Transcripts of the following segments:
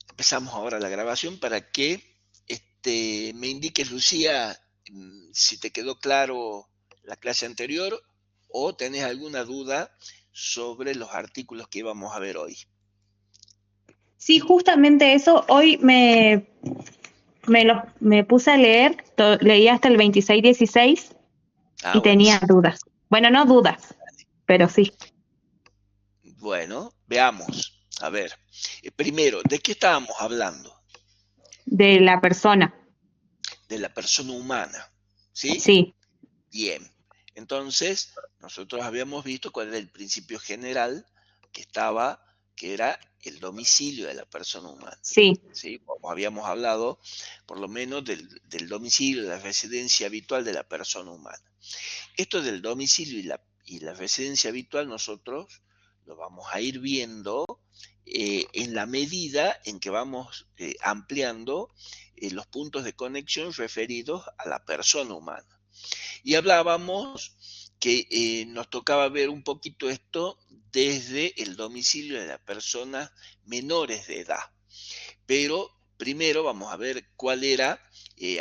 empezamos ahora la grabación para que me indiques, Lucía, si te quedó claro la clase anterior o tenés alguna duda sobre los artículos que íbamos a ver hoy. Sí, justamente eso. Hoy me puse a leer, leí hasta el 26-16 Ah, y tenía buenísimo. dudas. Bueno, no dudas, pero sí, Bueno, veamos. A ver, primero, ¿de qué estábamos hablando? de la persona. De la persona humana, ¿sí? Sí, Bien. Entonces, nosotros habíamos visto cuál era el principio general que estaba, que era el domicilio de la persona humana. sí. ¿Sí? Como habíamos hablado, por lo menos del domicilio, de la residencia habitual de la persona humana. Esto del domicilio y la residencia habitual nosotros lo vamos a ir viendo en la medida en que vamos ampliando los puntos de conexión referidos a la persona humana. Y hablábamos que nos tocaba ver un poquito esto desde el domicilio de las personas menores de edad. Pero primero vamos a ver cuál era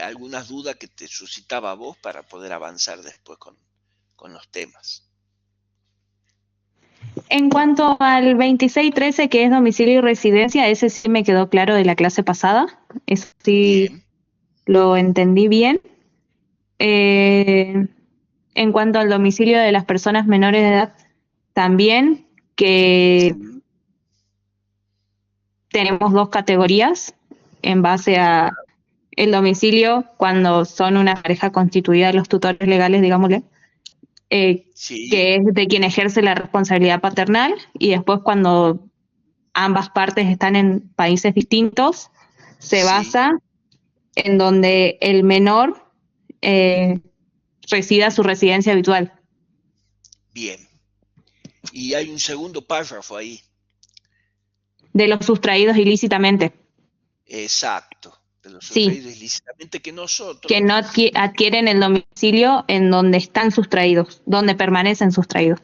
algunas dudas que te suscitaba a vos para poder avanzar después con los temas. En cuanto al 26-13, que es domicilio y residencia, ese sí me quedó claro de la clase pasada. Eso sí Bien, lo entendí bien. Eh, en cuanto al domicilio de las personas menores de edad, también que tenemos dos categorías en base a el domicilio cuando son una pareja constituida, los tutores legales, digámosle, sí, que es de quien ejerce la responsabilidad paternal, y después cuando ambas partes están en países distintos, se sí, basa en donde el menor eh, resida su residencia habitual. bien. Y hay un segundo párrafo ahí. De los sustraídos ilícitamente. Exacto. De los Sí, sustraídos ilícitamente que que nosotros. no adquieren el domicilio en donde están sustraídos, donde permanecen sustraídos.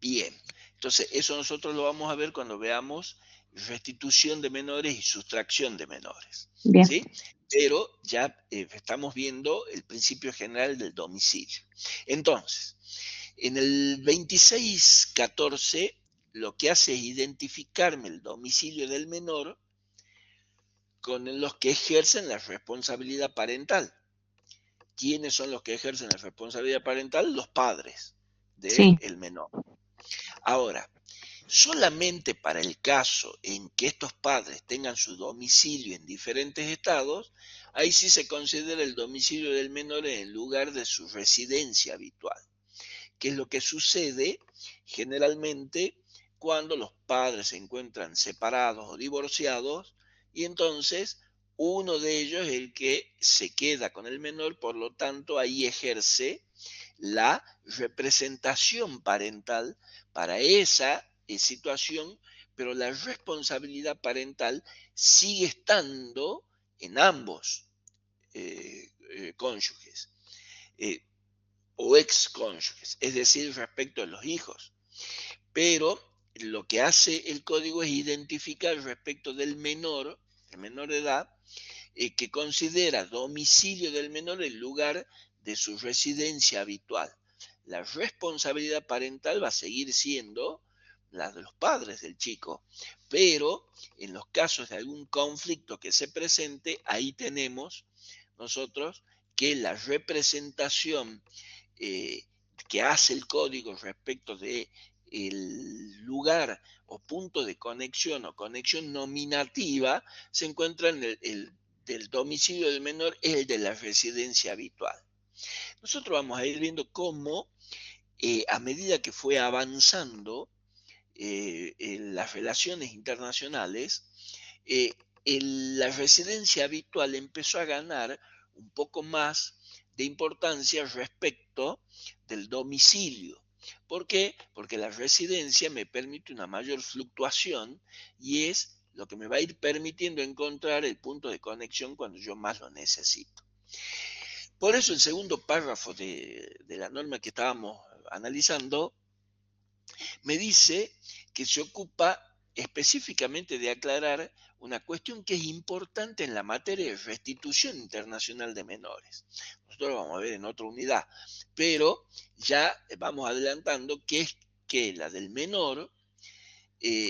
Bien. Entonces, eso nosotros lo vamos a ver cuando veamos restitución de menores y sustracción de menores. Bien. ¿Sí? Pero ya estamos viendo el principio general del domicilio. Entonces, en el 2614 lo que hace es identificarme el domicilio del menor con los que ejercen la responsabilidad parental. ¿Quiénes son los que ejercen la responsabilidad parental? Los padres Sí. del menor. Ahora, solamente para el caso en que estos padres tengan su domicilio en diferentes estados, ahí sí se considera el domicilio del menor en lugar de su residencia habitual, que es lo que sucede generalmente cuando los padres se encuentran separados o divorciados y entonces uno de ellos es el que se queda con el menor, por lo tanto ahí ejerce la representación parental para esa situación, pero la responsabilidad parental sigue estando en ambos cónyuges eh, o excónyuges, es decir, respecto a los hijos. Pero lo que hace el código es identificar respecto del menor, de menor de edad, que considera domicilio del menor el lugar de su residencia habitual. La responsabilidad parental va a seguir siendo la de los padres del chico, pero en los casos de algún conflicto que se presente, ahí tenemos nosotros que la representación eh, que hace el código respecto de el lugar o punto de conexión o conexión nominativa se encuentra en el del domicilio del menor, es el de la residencia habitual. Nosotros vamos a ir viendo cómo a medida que fue avanzando en las relaciones internacionales, eh, la residencia habitual empezó a ganar un poco más de importancia respecto del domicilio. ¿Por qué? Porque la residencia me permite una mayor fluctuación y es lo que me va a ir permitiendo encontrar el punto de conexión cuando yo más lo necesito. Por eso el segundo párrafo de la norma que estábamos analizando me dice que se ocupa específicamente de aclarar una cuestión que es importante en la materia de restitución internacional de menores. Nosotros lo vamos a ver en otra unidad, pero ya vamos adelantando que es que la del menor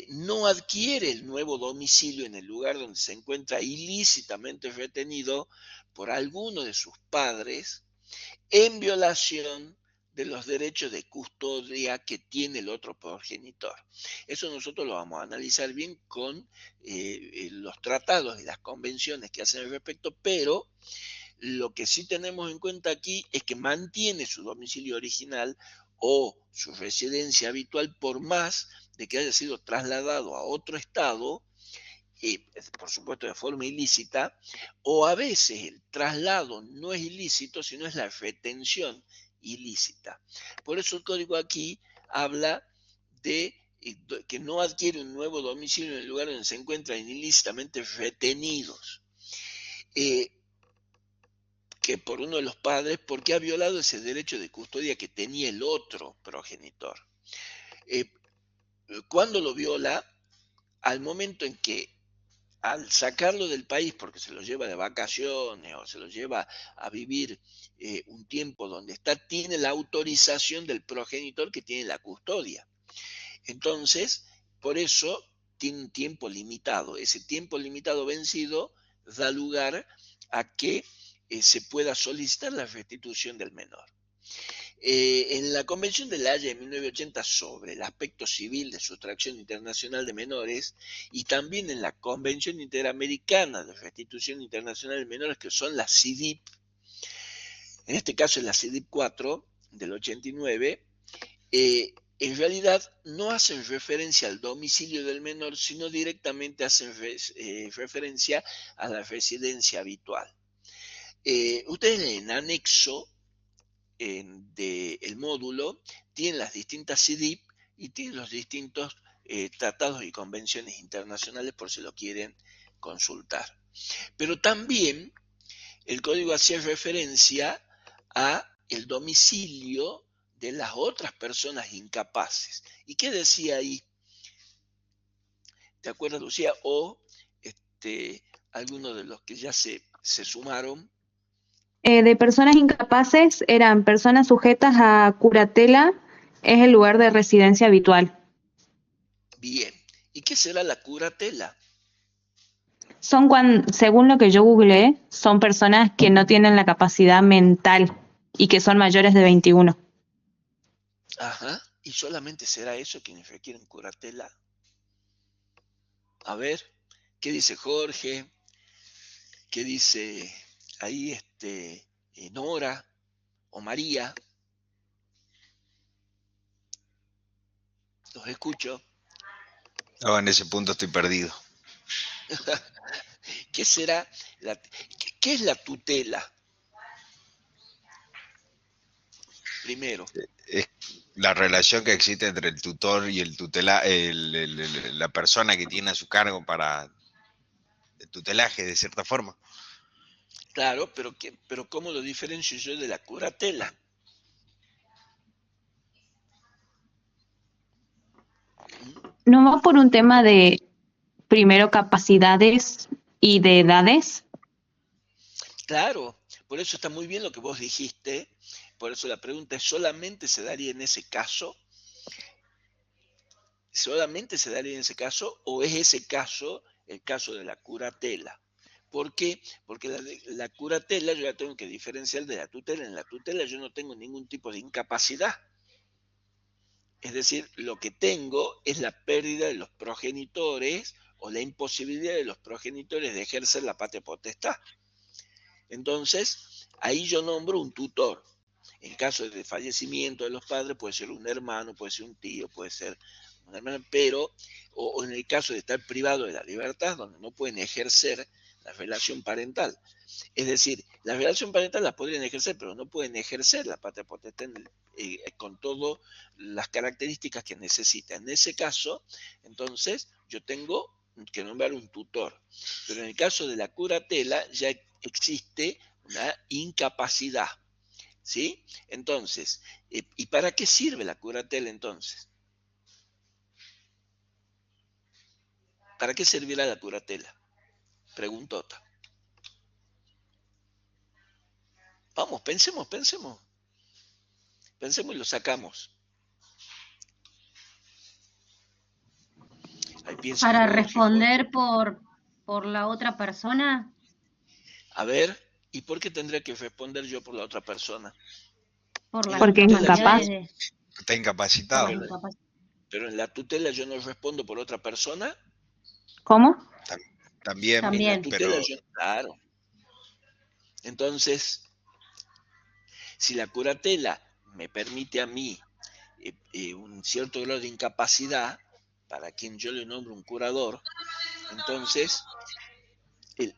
no adquiere el nuevo domicilio en el lugar donde se encuentra ilícitamente retenido por alguno de sus padres en violación de los derechos de custodia que tiene el otro progenitor. Eso nosotros lo vamos a analizar bien con los tratados y las convenciones que hacen al respecto, pero lo que sí tenemos en cuenta aquí es que mantiene su domicilio original o su residencia habitual por más de que haya sido trasladado a otro estado, por supuesto de forma ilícita, o a veces el traslado no es ilícito, sino es la retención ilícita. Por eso el código aquí habla de que no adquiere un nuevo domicilio en el lugar donde se encuentran ilícitamente retenidos. Que por uno de los padres, porque ha violado ese derecho de custodia que tenía el otro progenitor. ¿Cuándo lo viola? Al momento en que, al sacarlo del país porque se lo lleva de vacaciones o se lo lleva a vivir un tiempo donde está, tiene la autorización del progenitor que tiene la custodia. Entonces, por eso tiene un tiempo limitado. Ese tiempo limitado vencido da lugar a que se pueda solicitar la restitución del menor. En la Convención de La Haya de 1980 sobre el aspecto civil de sustracción internacional de menores y también en la Convención Interamericana de Restitución Internacional de Menores, que son las CIDIP, en este caso es la CIDIP 4 del 89, en realidad no hacen referencia al domicilio del menor, sino directamente hacen referencia a la residencia habitual. Ustedes en anexo del módulo tienen las distintas CIDIP y tienen los distintos tratados y convenciones internacionales por si lo quieren consultar. Pero también el código hacía referencia a el domicilio de las otras personas incapaces. ¿Y qué decía ahí? ¿Te acuerdas, Lucía? O algunos de los que ya se sumaron. De personas incapaces eran personas sujetas a curatela, es el lugar de residencia habitual. Bien. ¿Y qué será la curatela? Son según lo que yo googleé, son personas que no tienen la capacidad mental y que son mayores de 21. Ajá. ¿Y solamente será eso quienes requieren curatela? A ver, ¿qué dice Jorge? ¿Qué dice ahí Nora o María? Los escucho. No, en ese punto estoy perdido. ¿Qué será? ¿Qué es la tutela? Primero. Es la relación que existe entre el tutor y el la persona que tiene a su cargo para el tutelaje, de cierta forma. Claro, pero ¿cómo lo diferencio yo de la curatela? ¿No va por un tema de, primero, capacidades y de edades? Claro, por eso está muy bien lo que vos dijiste. Por eso la pregunta es, ¿solamente se daría en ese caso? ¿Solamente se daría en ese caso o es ese caso el caso de la curatela? ¿Por qué? Porque la curatela yo la tengo que diferenciar de la tutela. En la tutela yo no tengo ningún tipo de incapacidad. Es decir, lo que tengo es la pérdida de los progenitores o la imposibilidad de los progenitores de ejercer la patria potestad. Entonces, ahí yo nombro un tutor. En caso de fallecimiento de los padres puede ser un hermano, puede ser un tío, puede ser una hermana, pero, o en el caso de estar privado de la libertad, donde no pueden ejercer la relación parental. Es decir, la relación parental la podrían ejercer, pero no pueden ejercer la patria potestad con todas las características que necesitan. En ese caso, entonces, yo tengo que nombrar un tutor. Pero en el caso de la curatela ya existe una incapacidad. ¿Sí? Entonces, ¿y para qué sirve la curatela entonces? ¿Para qué servirá la curatela? Preguntota. Vamos, pensemos. Pensemos y lo sacamos. Ahí piensa Para Jorge. responder por la otra persona. A ver, ¿y por qué tendría que responder yo por la otra persona? Por las Porque es incapaz. incapacidades de... Está por incapacitado. las incapacidades. Pero en la tutela yo no respondo por otra persona. ¿Cómo? También, En la También. tutela pero yo, claro. Entonces, si la curatela me permite a mí un cierto grado de incapacidad, para quien yo le nombro un curador, entonces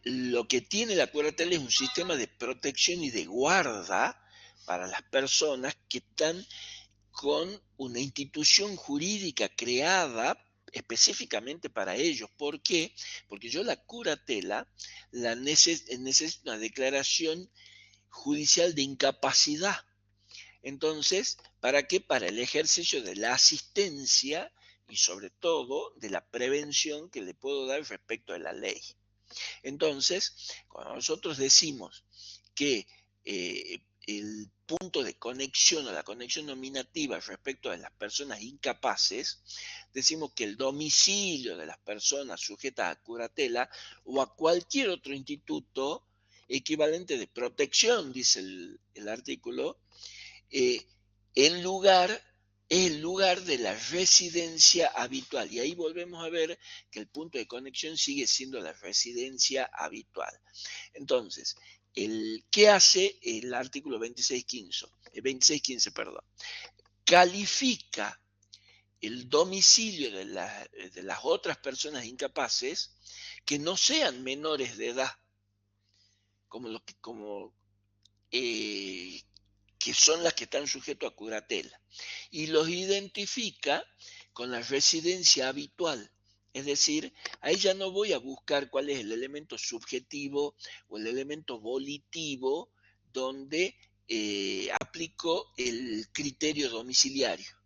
lo que tiene la curatela es un sistema de protección y de guarda para las personas que están con una institución jurídica creada específicamente para ellos. ¿Por qué? Porque yo la curatela necesito una declaración judicial de incapacidad. Entonces, ¿para qué? Para el ejercicio de la asistencia y sobre todo de la prevención que le puedo dar respecto a la ley. Entonces, cuando nosotros decimos que el punto de conexión o la conexión nominativa respecto a las personas incapaces, decimos que el domicilio de las personas sujetas a curatela o a cualquier otro instituto equivalente de protección, dice el artículo, el lugar es el lugar de la residencia habitual. Y ahí volvemos a ver que el punto de conexión sigue siendo la residencia habitual. Entonces, ¿qué hace el artículo 2615? Califica el domicilio de las otras personas incapaces que no sean menores de edad, que son las que están sujetos a curatela, y los identifica con la residencia habitual. Es decir, ahí ya no voy a buscar cuál es el elemento subjetivo o el elemento volitivo donde aplico el criterio domiciliario.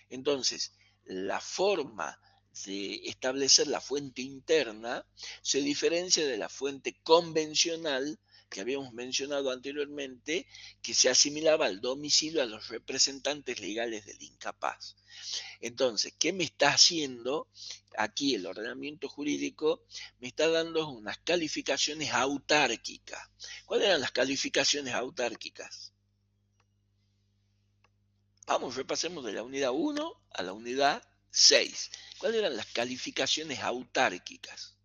Entonces, la forma de establecer la fuente interna se diferencia de la fuente convencional que habíamos mencionado anteriormente, que se asimilaba al domicilio a los representantes legales del incapaz. Entonces, ¿qué me está haciendo aquí el ordenamiento jurídico? Me está dando unas calificaciones autárquicas. ¿Cuáles eran las calificaciones autárquicas? Vamos, repasemos de la unidad 1 a la unidad 6. ¿Cuáles eran las calificaciones autárquicas?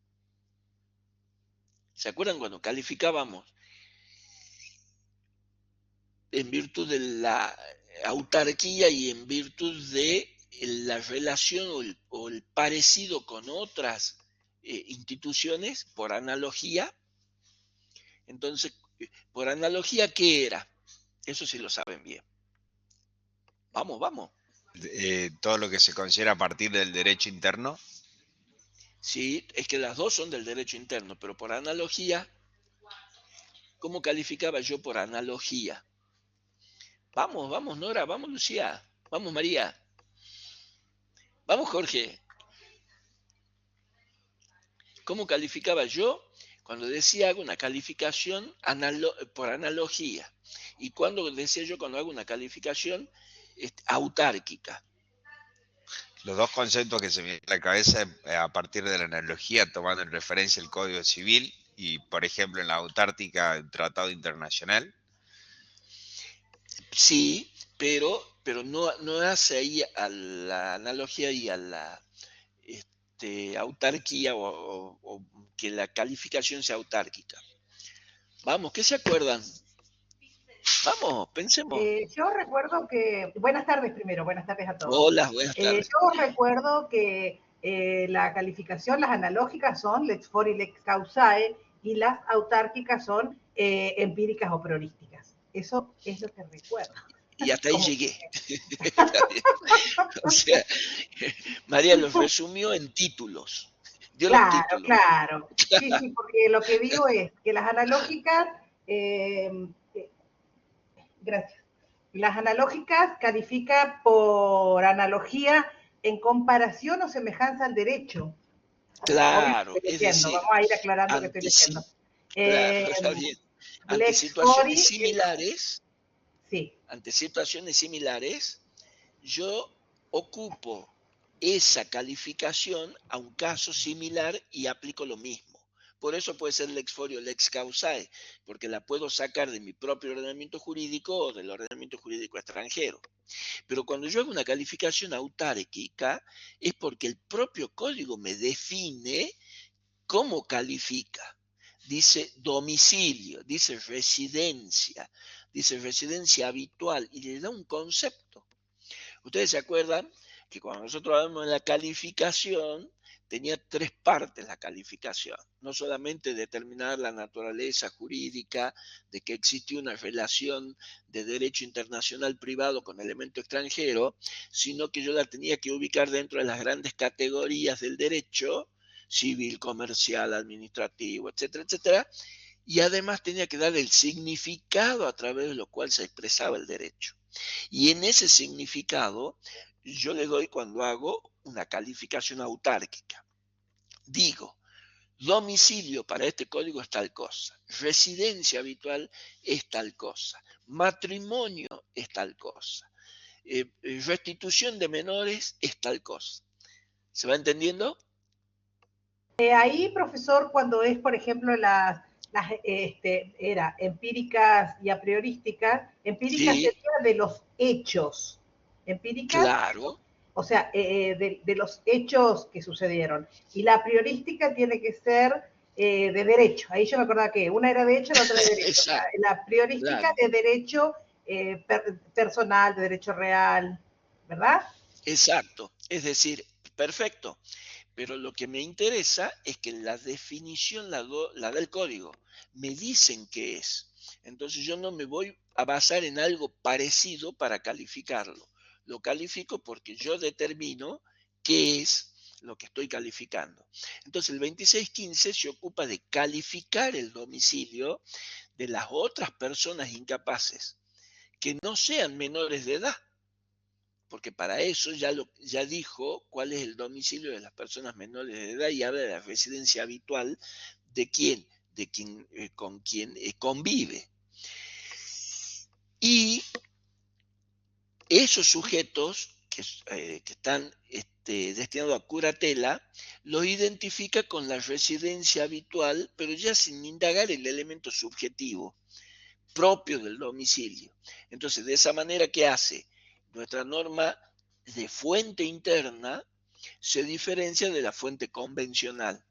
¿Se acuerdan cuando calificábamos en virtud de la autarquía y en virtud de la relación o el parecido con otras instituciones por analogía? Entonces, por analogía, ¿qué era? Eso sí lo saben bien. Vamos. Todo lo que se considera a partir del derecho interno. Sí, es que las dos son del derecho interno, pero por analogía, ¿cómo calificaba yo por analogía? Vamos, Nora, vamos, Lucía, vamos, María, vamos, Jorge. ¿Cómo calificaba yo? Cuando decía hago una calificación por analogía. ¿Y cuando decía yo cuando hago una calificación autárquica? Los dos conceptos que se me vienen a la cabeza a partir de la analogía, tomando en referencia el Código Civil y, por ejemplo, en la autártica, el Tratado Internacional. Sí, pero no hace ahí a la analogía y a la autarquía o que la calificación sea autárquica. Vamos, ¿qué se acuerdan? Vamos, pensemos. Yo recuerdo que, buenas tardes primero, buenas tardes a todos. Hola, buenas tardes. Yo recuerdo que la calificación, las analógicas son lex for y lex causae, y las autárquicas son empíricas o priorísticas. Eso es lo que recuerdo. Y hasta ahí llegué. O sea, María los resumió en títulos. Dio los títulos. Claro. Sí, porque lo que digo es que las analógicas, gracias. Las analógicas califica por analogía en comparación o semejanza al derecho. Obvio Claro, estoy es leyendo, decir, vamos a ir aclarando que estoy ante, si- leyendo. claro, Eh, está bien. Ante Lex situaciones Fori, similares, sí. ante situaciones similares, yo ocupo esa calificación a un caso similar y aplico lo mismo. Por eso puede ser lex fori o lex causae, porque la puedo sacar de mi propio ordenamiento jurídico o del ordenamiento jurídico extranjero. Pero cuando yo hago una calificación autárquica, es porque el propio código me define cómo califica. Dice domicilio, dice residencia habitual y le da un concepto. Ustedes se acuerdan que cuando nosotros hablamos de la calificación, tenía tres partes la calificación. No solamente determinar la naturaleza jurídica de que existió una relación de derecho internacional privado con elemento extranjero, sino que yo la tenía que ubicar dentro de las grandes categorías del derecho, civil, comercial, administrativo, etcétera, etcétera. Y además tenía que dar el significado a través de lo cual se expresaba el derecho. Y en ese significado yo le doy cuando hago una calificación autárquica. Digo, domicilio para este código es tal cosa, residencia habitual es tal cosa, matrimonio es tal cosa, restitución de menores es tal cosa. ¿Se va entendiendo? Ahí, profesor, cuando es, por ejemplo, era empíricas y a priorísticas, empíricas Sí, sería de los hechos, empíricas, claro, o sea, de los hechos que sucedieron. Y la priorística tiene que ser de derecho. Ahí yo me acordaba que una era de hecho, la otra de derecho. exacto, La priorística claro, de derecho personal, de derecho real, ¿verdad? exacto. Es decir, perfecto. Pero lo que me interesa es que la definición la da el código. Me dicen qué es. Entonces yo no me voy a basar en algo parecido para calificarlo. Lo califico porque yo determino qué es lo que estoy calificando. Entonces el 2615 se ocupa de calificar el domicilio de las otras personas incapaces que no sean menores de edad, porque para eso ya dijo cuál es el domicilio de las personas menores de edad y habla de la residencia habitual de quién, con quien convive. Y esos sujetos que están destinados a curatela, los identifica con la residencia habitual, pero ya sin indagar el elemento subjetivo propio del domicilio. Entonces, de esa manera, ¿qué hace? Nuestra norma de fuente interna se diferencia de la fuente convencional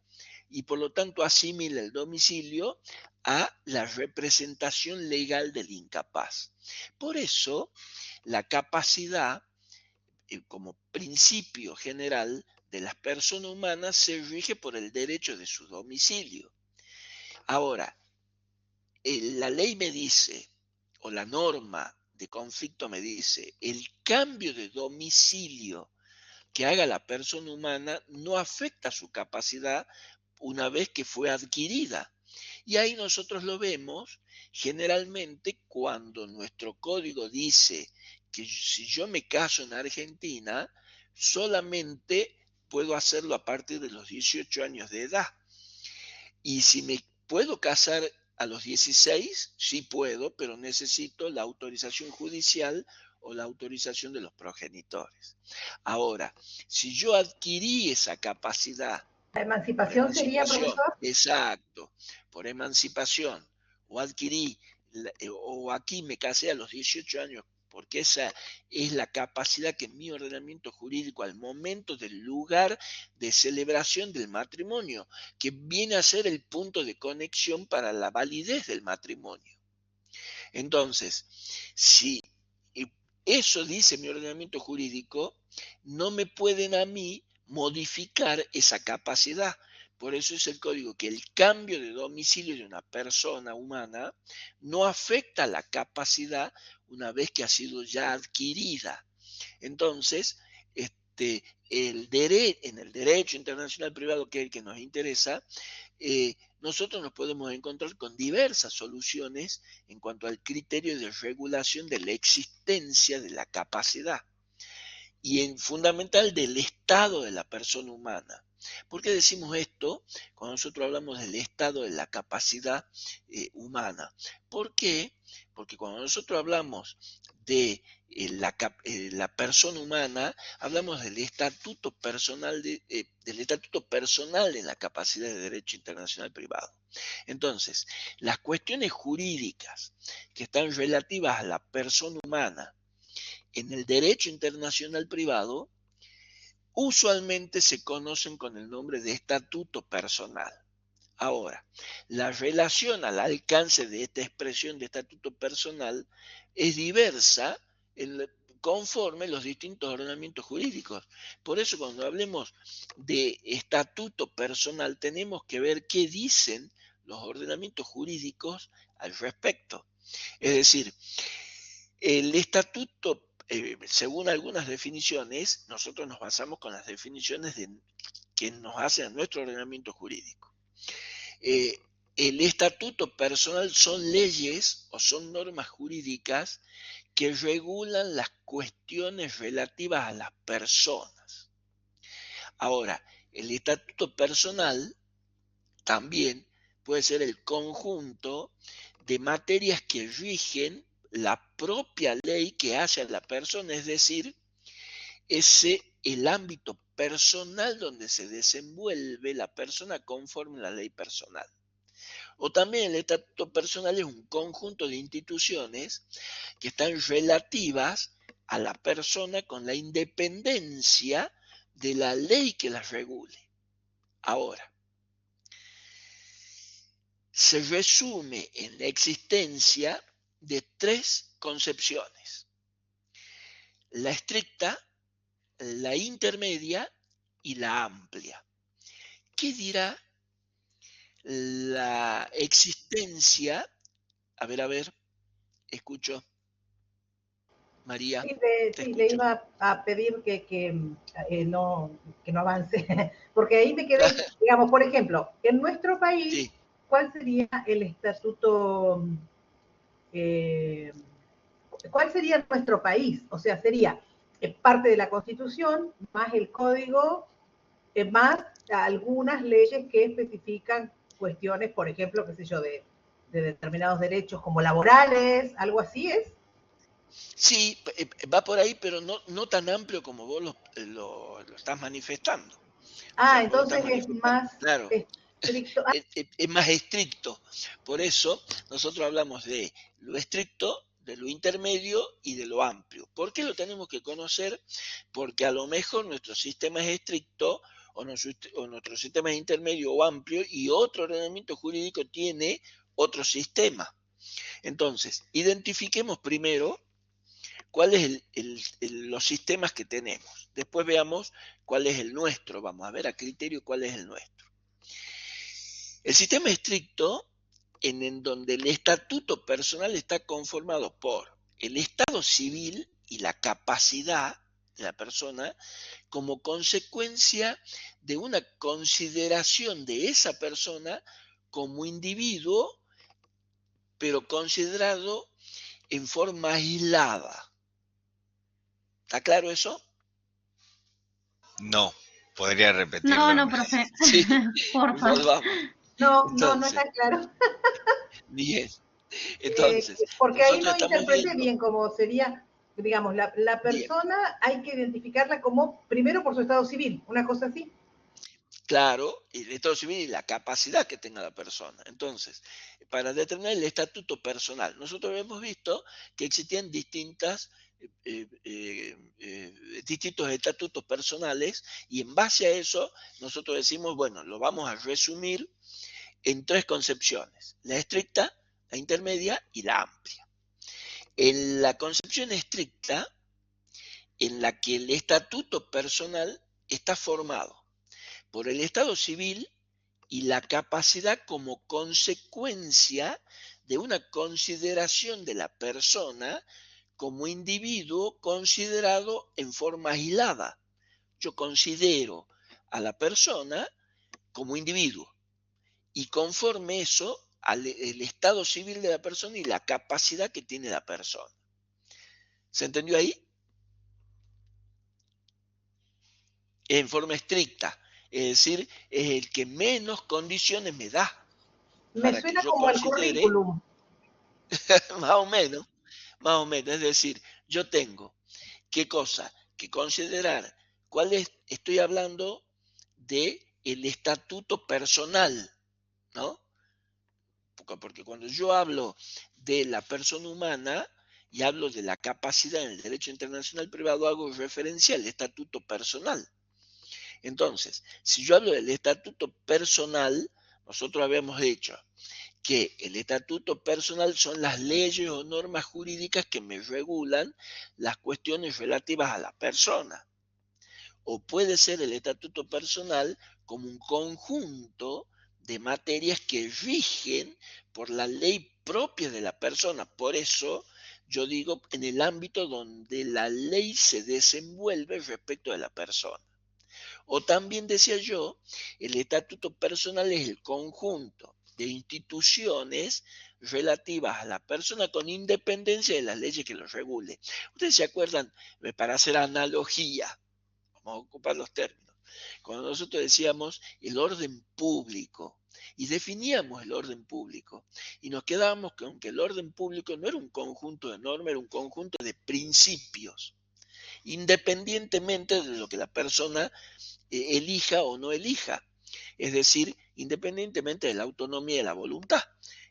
y por lo tanto asimila el domicilio a la representación legal del incapaz. Por eso, la capacidad, como principio general de las personas humanas, se rige por el derecho de su domicilio. Ahora, la ley me dice, o la norma de conflicto me dice, el cambio de domicilio que haga la persona humana no afecta su capacidad una vez que fue adquirida. Y ahí nosotros lo vemos generalmente cuando nuestro código dice que si yo me caso en Argentina, solamente puedo hacerlo a partir de los 18 años de edad. Y si me puedo casar a los 16, sí puedo, pero necesito la autorización judicial o la autorización de los progenitores. Ahora, si yo adquirí esa capacidad La por emancipación sería, emancipación, profesor. exacto, por emancipación, o adquirí, o aquí me casé a los 18 años, porque esa es la capacidad que mi ordenamiento jurídico al momento del lugar de celebración del matrimonio, que viene a ser el punto de conexión para la validez del matrimonio. Entonces, si eso dice mi ordenamiento jurídico, no me pueden a mí modificar esa capacidad. Por eso es el código que el cambio de domicilio de una persona humana no afecta la capacidad una vez que ha sido ya adquirida. Entonces, en el derecho internacional privado, que es el que nos interesa, nosotros nos podemos encontrar con diversas soluciones en cuanto al criterio de regulación de la existencia de la capacidad y en fundamental del estado de la persona humana. ¿Por qué decimos esto cuando nosotros hablamos del estado de la capacidad humana? ¿Por qué? Porque cuando nosotros hablamos de la persona humana, hablamos del estatuto personal en la capacidad de derecho internacional privado. Entonces, las cuestiones jurídicas que están relativas a la persona humana en el derecho internacional privado usualmente se conocen con el nombre de estatuto personal. Ahora, la relación al alcance de esta expresión de estatuto personal es diversa conforme los distintos ordenamientos jurídicos. Por eso cuando hablemos de estatuto personal tenemos que ver qué dicen los ordenamientos jurídicos al respecto. Es decir, el estatuto, según algunas definiciones, nosotros nos basamos con las definiciones que nos hacen nuestro ordenamiento jurídico. El estatuto personal son leyes o son normas jurídicas que regulan las cuestiones relativas a las personas. Ahora, el estatuto personal también puede ser el conjunto de materias que rigen la propia ley que hace a la persona, es decir, el ámbito personal donde se desenvuelve la persona conforme a la ley personal. O también el estatuto personal es un conjunto de instituciones que están relativas a la persona con la independencia de la ley que las regule. Ahora, se resume en la existencia de tres concepciones: la estricta, la intermedia y la amplia. ¿Qué dirá la existencia? A ver, escucho. María, te Sí, le escucho. iba a pedir no, que no avance, porque ahí me quedé, digamos, por ejemplo, en nuestro país, Sí, ¿cuál sería el estatuto? eh, ¿Cuál sería nuestro país? O sea, sería parte de la Constitución, más el Código, más algunas leyes que especifican cuestiones, por ejemplo, qué sé yo, de determinados derechos como laborales, algo así es. sí, va por ahí, pero no tan amplio como vos lo estás manifestando. O sea, vos lo estás Entonces es manifestando, más claro, estricto. es más estricto. Por eso nosotros hablamos de lo estricto, de lo intermedio y de lo amplio. ¿Por qué lo tenemos que conocer? Porque a lo mejor nuestro sistema es estricto o nuestro sistema es intermedio o amplio y otro ordenamiento jurídico tiene otro sistema. Entonces, identifiquemos primero cuáles son los sistemas que tenemos. Después veamos cuál es el nuestro. Vamos a ver a criterio cuál es el nuestro. El sistema estricto, en donde el estatuto personal está conformado por el estado civil y la capacidad de la persona como consecuencia de una consideración de esa persona como individuo, pero considerado en forma aislada. ¿Está claro eso? No, podría No, repetirlo. no, profe. Sí, Porfa. volvamos. No Entonces, está claro. bien. Entonces, Porque ahí nosotros no estamos interpreté viendo, bien cómo sería, digamos, la bien, persona hay que identificarla como, primero por su estado civil, una cosa así. claro, el estado civil y la capacidad que tenga la persona. Entonces, para determinar el estatuto personal, nosotros hemos visto que existían distintos estatutos personales y en base a eso nosotros decimos, bueno, lo vamos a resumir en tres concepciones: la estricta, la intermedia y la amplia. En la concepción estricta, en la que el estatuto personal está formado por el estado civil y la capacidad como consecuencia de una consideración de la persona como individuo considerado en forma aislada. Yo considero a la persona como individuo y conforme eso al el estado civil de la persona y la capacidad que tiene la persona. ¿Se entendió ahí? En forma estricta. Es decir, es el que menos condiciones me da Me para que suena yo como el considere, currículum. más o menos, más o menos. Es decir, yo tengo, ¿qué cosa? Que considerar cuál es, estoy hablando de el estatuto personal, ¿no? Porque cuando yo hablo de la persona humana y hablo de la capacidad en el derecho internacional privado, hago referencia al estatuto personal. Entonces, si yo hablo del estatuto personal, nosotros habíamos dicho que el estatuto personal son las leyes o normas jurídicas que me regulan las cuestiones relativas a la persona. O puede ser el estatuto personal como un conjunto de materias que rigen por la ley propia de la persona. Por eso yo digo en el ámbito donde la ley se desenvuelve respecto de la persona. O también decía yo, el estatuto personal es el conjunto de instituciones relativas a la persona con independencia de las leyes que los regule. Ustedes se acuerdan, para hacer analogía, vamos a ocupar los términos, cuando nosotros decíamos el orden público y definíamos el orden público y nos quedábamos con que el orden público no era un conjunto de normas, era un conjunto de principios, independientemente de lo que la persona elija o no elija, es decir, independientemente de la autonomía y de la voluntad.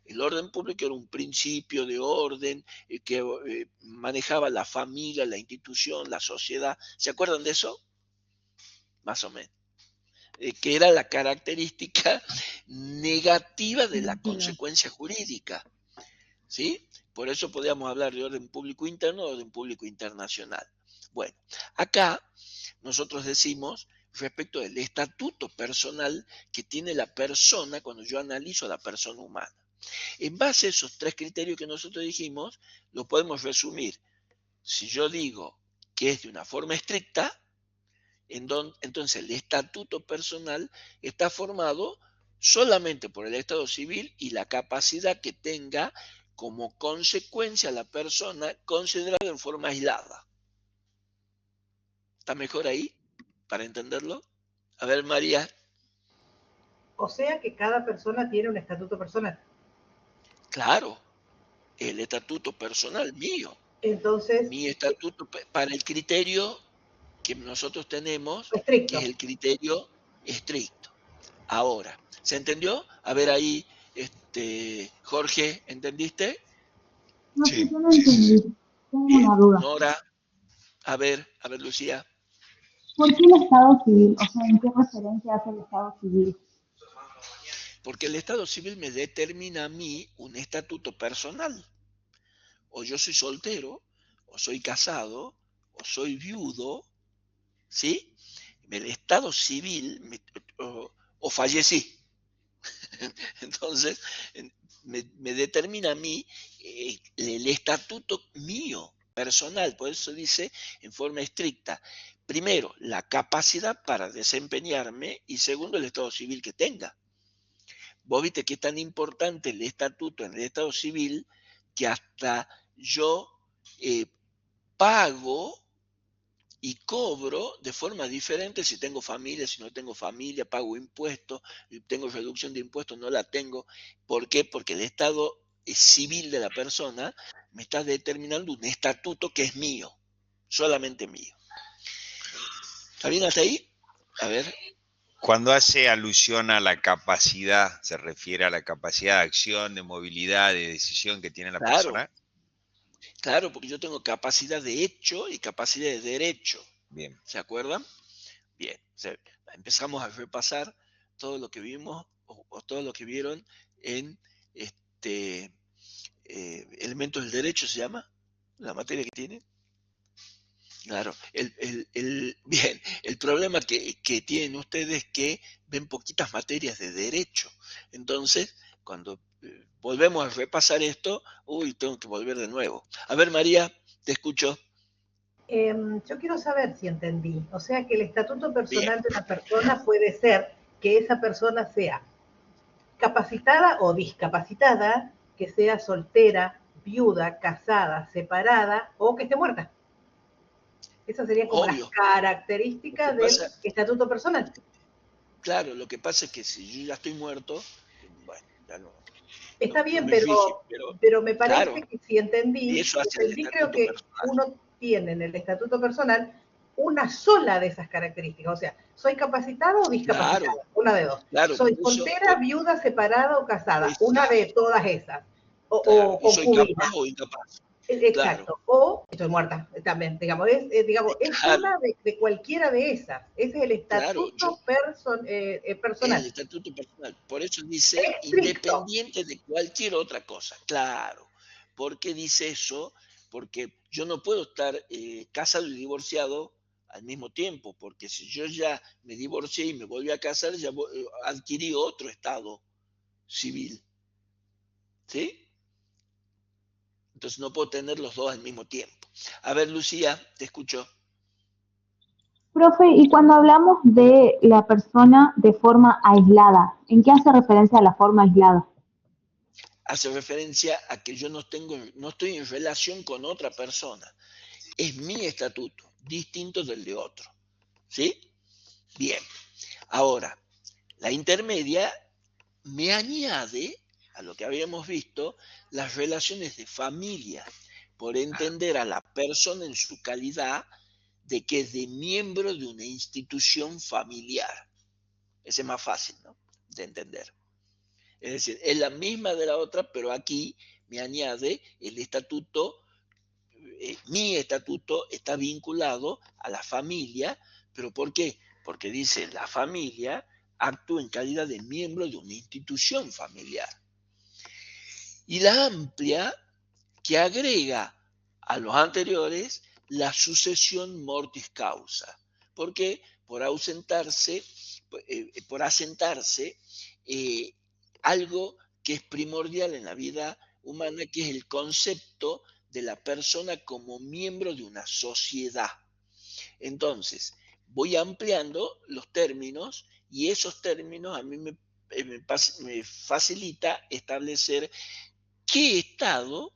El orden público era un principio de orden que manejaba la familia, la institución, la sociedad. ¿Se acuerdan de eso? Más o menos. Que era la característica negativa de la consecuencia jurídica. ¿Sí? Por eso podíamos hablar de orden público interno o orden público internacional. Bueno, acá nosotros decimos respecto del estatuto personal que tiene la persona cuando yo analizo a la persona humana. En base a esos tres criterios que nosotros dijimos, lo podemos resumir. Si yo digo que es de una forma estricta, entonces el estatuto personal está formado solamente por el estado civil y la capacidad que tenga como consecuencia la persona considerada en forma aislada. ¿Está mejor ahí para entenderlo? A ver, María. O sea que cada persona tiene un estatuto personal. Claro, el estatuto personal mío. Entonces, Mi estatuto para el criterio que nosotros tenemos, que es estricto. el criterio estricto. Ahora, ¿se entendió? A ver ahí, Jorge, ¿entendiste? No sé, Sí, yo no sí, sí, sí. entendí. Tengo Bien. una duda. Nora, a ver, Lucía. ¿Por qué el Estado civil? O sea, ¿en qué referencia hace el Estado civil? Porque el estado civil me determina a mí un estatuto personal. O yo soy soltero, o soy casado, o soy viudo, ¿sí? El estado civil, o fallecí. Entonces, me determina a mí el estatuto mío, personal. Por eso dice en forma estricta, primero, la capacidad para desempeñarme y segundo, el estado civil que tenga. Vos viste que es tan importante el estatuto en el estado civil que hasta yo pago y cobro de forma diferente si tengo familia, si no tengo familia, pago impuestos, tengo reducción de impuestos, no la tengo. ¿Por qué? Porque el estado civil de la persona me está determinando un estatuto que es mío, solamente mío. ¿Está bien hasta ahí? A ver. Cuando hace alusión a la capacidad, se refiere a la capacidad de acción, de movilidad, de decisión que tiene la Claro, persona. claro, porque yo tengo capacidad de hecho y capacidad de derecho. Bien. ¿Se acuerdan? Bien, o sea, empezamos a repasar todo lo que vimos o todo lo que vieron en elementos del derecho, se llama, la materia que tienen. Claro, bien, el problema que tienen ustedes es que ven poquitas materias de derecho. Entonces, cuando volvemos a repasar esto, tengo que volver de nuevo. A ver, María, te escucho. Yo quiero saber si entendí. O sea que el estatuto Bien, personal de una persona puede ser que esa persona sea capacitada o discapacitada, que sea soltera, viuda, casada, separada o que esté muerta. Esas serían como las obvio. Lo que características del pasa, estatuto personal. Claro, lo que pasa es que si yo ya estoy muerto, bueno, ya no, Está no bien, me rige, pero me claro, parece que si y eso hace el entendí, creo estatuto que personal. uno tiene en el estatuto personal una sola de esas características. O sea, ¿soy capacitado o discapacitado? Claro, Una de dos. claro, ¿Soy por eso, soltera, viuda, separada o casada? Una exacto, de todas esas. claro, O y soy capaz concubina. o incapaz, claro, Exacto. O estoy muerta también, digamos. Es claro, una de cualquiera de esas. Ese es el claro, estatuto es el personal. estatuto personal. Por eso dice Estricto. independiente de cualquier otra cosa. Claro. ¿Por qué dice eso? Porque yo no puedo estar casado y divorciado al mismo tiempo, porque si yo ya me divorcié y me volví a casar, ya adquirí otro estado civil. ¿Sí? Entonces no puedo tener los dos al mismo tiempo. A ver, Lucía, te escucho. Profe, y cuando hablamos de la persona de forma aislada, ¿en qué hace referencia a la forma aislada? Hace referencia a que yo no estoy en relación con otra persona. Es mi estatuto, distinto del de otro. ¿Sí? Bien. Ahora, la intermedia me añade a lo que habíamos visto las relaciones de familia, por entender a la persona en su calidad de que es de miembro de una institución familiar. Ese es más fácil, ¿no? De entender. Es decir, es la misma de la otra, pero aquí me añade el estatuto, mi estatuto está vinculado a la familia, pero ¿por qué? Porque dice la familia actúa en calidad de miembro de una institución familiar. Y la amplia que agrega a los anteriores la sucesión mortis causa. ¿Por qué? Por asentarse algo que es primordial en la vida humana, que es el concepto de la persona como miembro de una sociedad. Entonces, voy ampliando los términos y esos términos a mí me facilita establecer qué Estado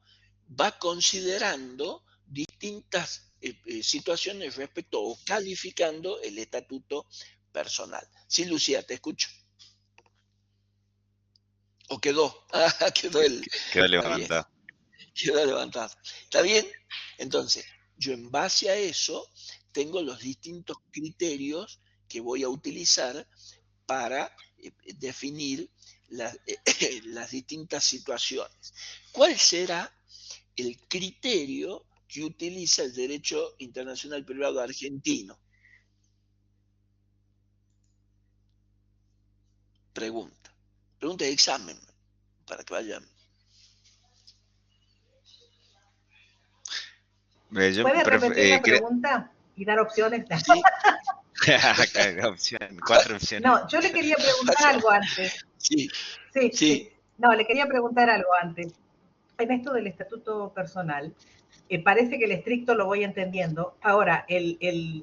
va considerando distintas situaciones respecto o calificando el estatuto personal. Sí, Lucía, te escucho. ¿O quedó? Ah, quedó el... Quedó Está bien, levantado. quedó levantado. ¿Está bien? Entonces, yo en base a eso tengo los distintos criterios que voy a utilizar para definir las distintas situaciones. ¿Cuál será el criterio que utiliza el derecho internacional privado argentino? Pregunta. Pregunta de examen, para que vayan. Yo ¿Puede repetir la creo... pregunta y dar opciones? Sí, Cuatro opciones. No, yo le quería preguntar algo antes. sí, Sí, sí. sí, No, le quería preguntar algo antes. En esto del estatuto personal, parece que el estricto lo voy entendiendo. Ahora, el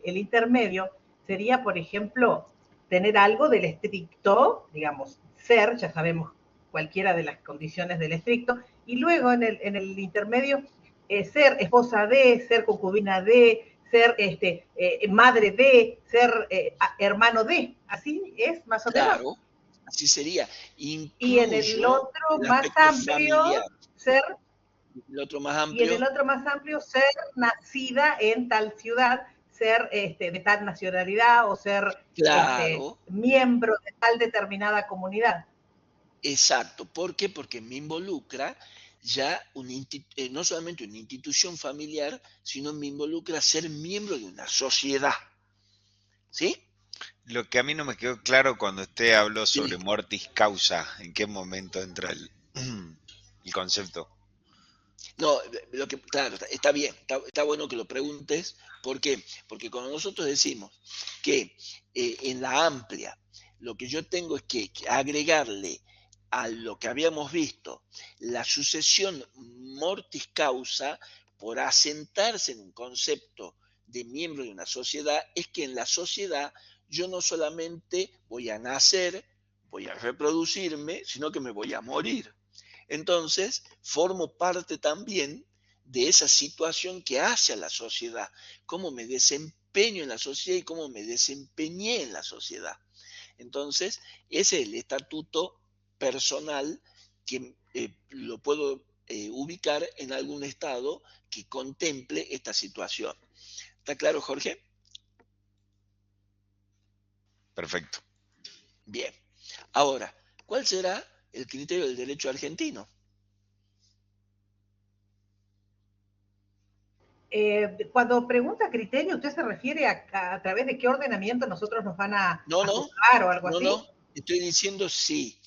intermedio sería, por ejemplo, tener algo del estricto, digamos, ser, ya sabemos cualquiera de las condiciones del estricto, y luego en el intermedio, ser esposa de, ser concubina de, ser madre de, ser hermano de. Así es, más o menos. claro, así sería. Y en el Incluyo otro el más aspecto familiar. amplio, ser El otro más y en amplio, el otro más amplio, ser nacida en tal ciudad, ser de tal nacionalidad o ser claro, miembro de tal determinada comunidad. exacto. ¿Por qué? Porque me involucra ya no solamente una institución familiar, sino me involucra ser miembro de una sociedad. ¿Sí? Lo que a mí no me quedó claro cuando usted habló sobre Sí. mortis causa, ¿en qué momento entra el concepto? No, claro, está bien, está bueno que lo preguntes. ¿Por qué? Porque cuando nosotros decimos que en la amplia lo que yo tengo es que agregarle a lo que habíamos visto la sucesión mortis causa por asentarse en un concepto de miembro de una sociedad, es que en la sociedad yo no solamente voy a nacer, voy a reproducirme, sino que me voy a morir. Entonces, formo parte también de esa situación que hace a la sociedad, cómo me desempeño en la sociedad y cómo me desempeñé en la sociedad. Entonces, ese es el estatuto personal que lo puedo ubicar en algún estado que contemple esta situación. ¿Está claro, Jorge? Perfecto. Bien. Ahora, ¿cuál será el criterio del derecho argentino? Cuando pregunta criterio, ¿usted se refiere a través de qué ordenamiento nosotros nos van a No, juzgar o algo así? no. Estoy diciendo sí.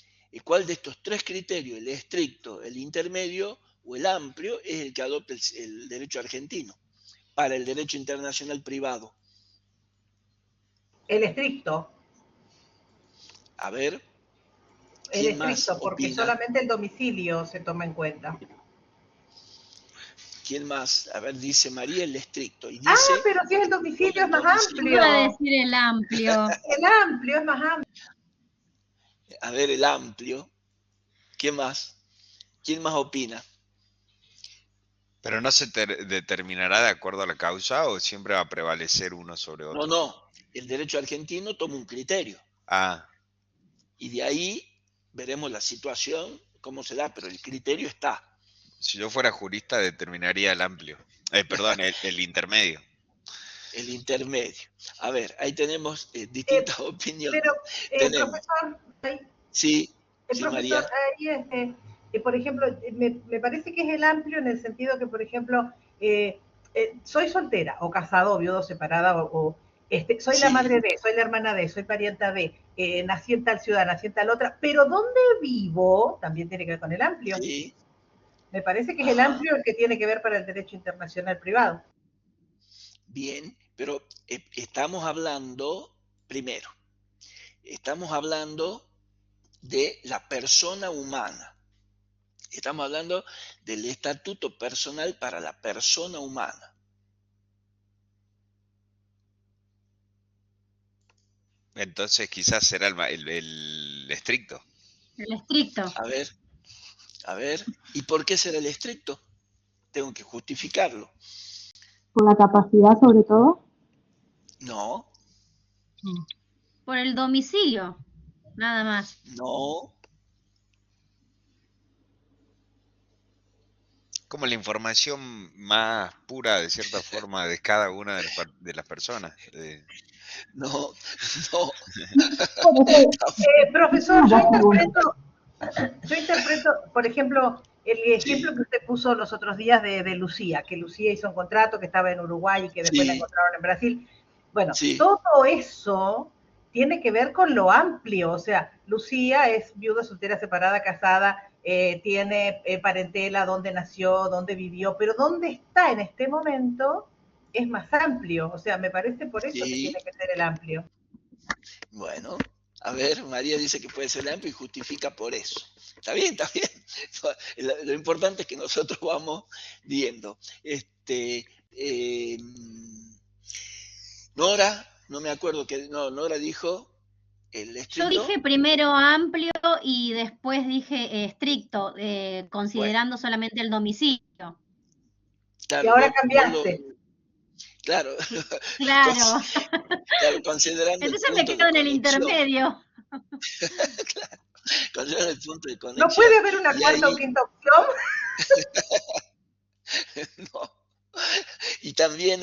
¿Cuál de estos tres criterios, el estricto, el intermedio o el amplio, es el que adopta el derecho argentino para el derecho internacional privado? El estricto. A ver, El ¿quién más estricto, porque opina? solamente el domicilio se toma en cuenta. ¿Quién más? A ver, dice María el estricto. Y dice, pero si es el domicilio es más Yo iba a amplio. decir el amplio. El amplio es más amplio. a ver, el amplio. ¿Quién más? ¿Quién más opina? ¿Pero no se determinará de acuerdo a la causa o siempre va a prevalecer uno sobre otro? No. El derecho argentino toma un criterio. Ah, Y de ahí veremos la situación, cómo se da, pero el criterio está. si yo fuera jurista determinaría el amplio. Perdón, el intermedio. El intermedio. A ver, ahí tenemos distintas opiniones. Pero, Tenemos. profesor, Sí, el sí, profesor, María. ahí por ejemplo, me parece que es el amplio en el sentido que, por ejemplo, soy soltera o casado o viudo separada soy la Sí. madre de, soy la hermana de, soy parienta de, nací en tal ciudad, nací en tal otra, pero ¿dónde vivo? También tiene que ver con el amplio. Sí. Me parece que es el amplio el que tiene que ver para el derecho internacional privado. Bien, pero estamos hablando, primero, estamos hablando de la persona humana. Estamos hablando del estatuto personal para la persona humana. Entonces quizás será el estricto. El estricto. A ver, ¿y por qué será el estricto? Tengo que justificarlo. Por la capacidad, sobre todo. No, Por el domicilio, nada más. no. Como la información más pura, de cierta forma, de cada una de las personas. No. Profesor, yo interpreto, por ejemplo, el ejemplo que usted puso los otros días de Lucía, que Lucía hizo un contrato, que estaba en Uruguay y que después la encontraron en Brasil. Bueno, todo eso tiene que ver con lo amplio, o sea, Lucía es viuda, soltera, separada, casada, tiene parentela, dónde nació, dónde vivió, pero dónde está en este momento es más amplio, o sea, me parece por eso que tiene que ser el amplio. Bueno, a ver, María dice que puede ser amplio y justifica por eso. Está bien. Lo importante es que nosotros vamos viendo. Nora, no me acuerdo Nora dijo el estricto. Yo dije primero amplio y después dije estricto, considerando solamente el domicilio. Claro, y ahora cambiaste. Claro. Claro. Considerando. Entonces me quedo en el intermedio. Claro, considerando el punto de conexión. ¿No puede haber una cuarta o quinta opción? No. Y también,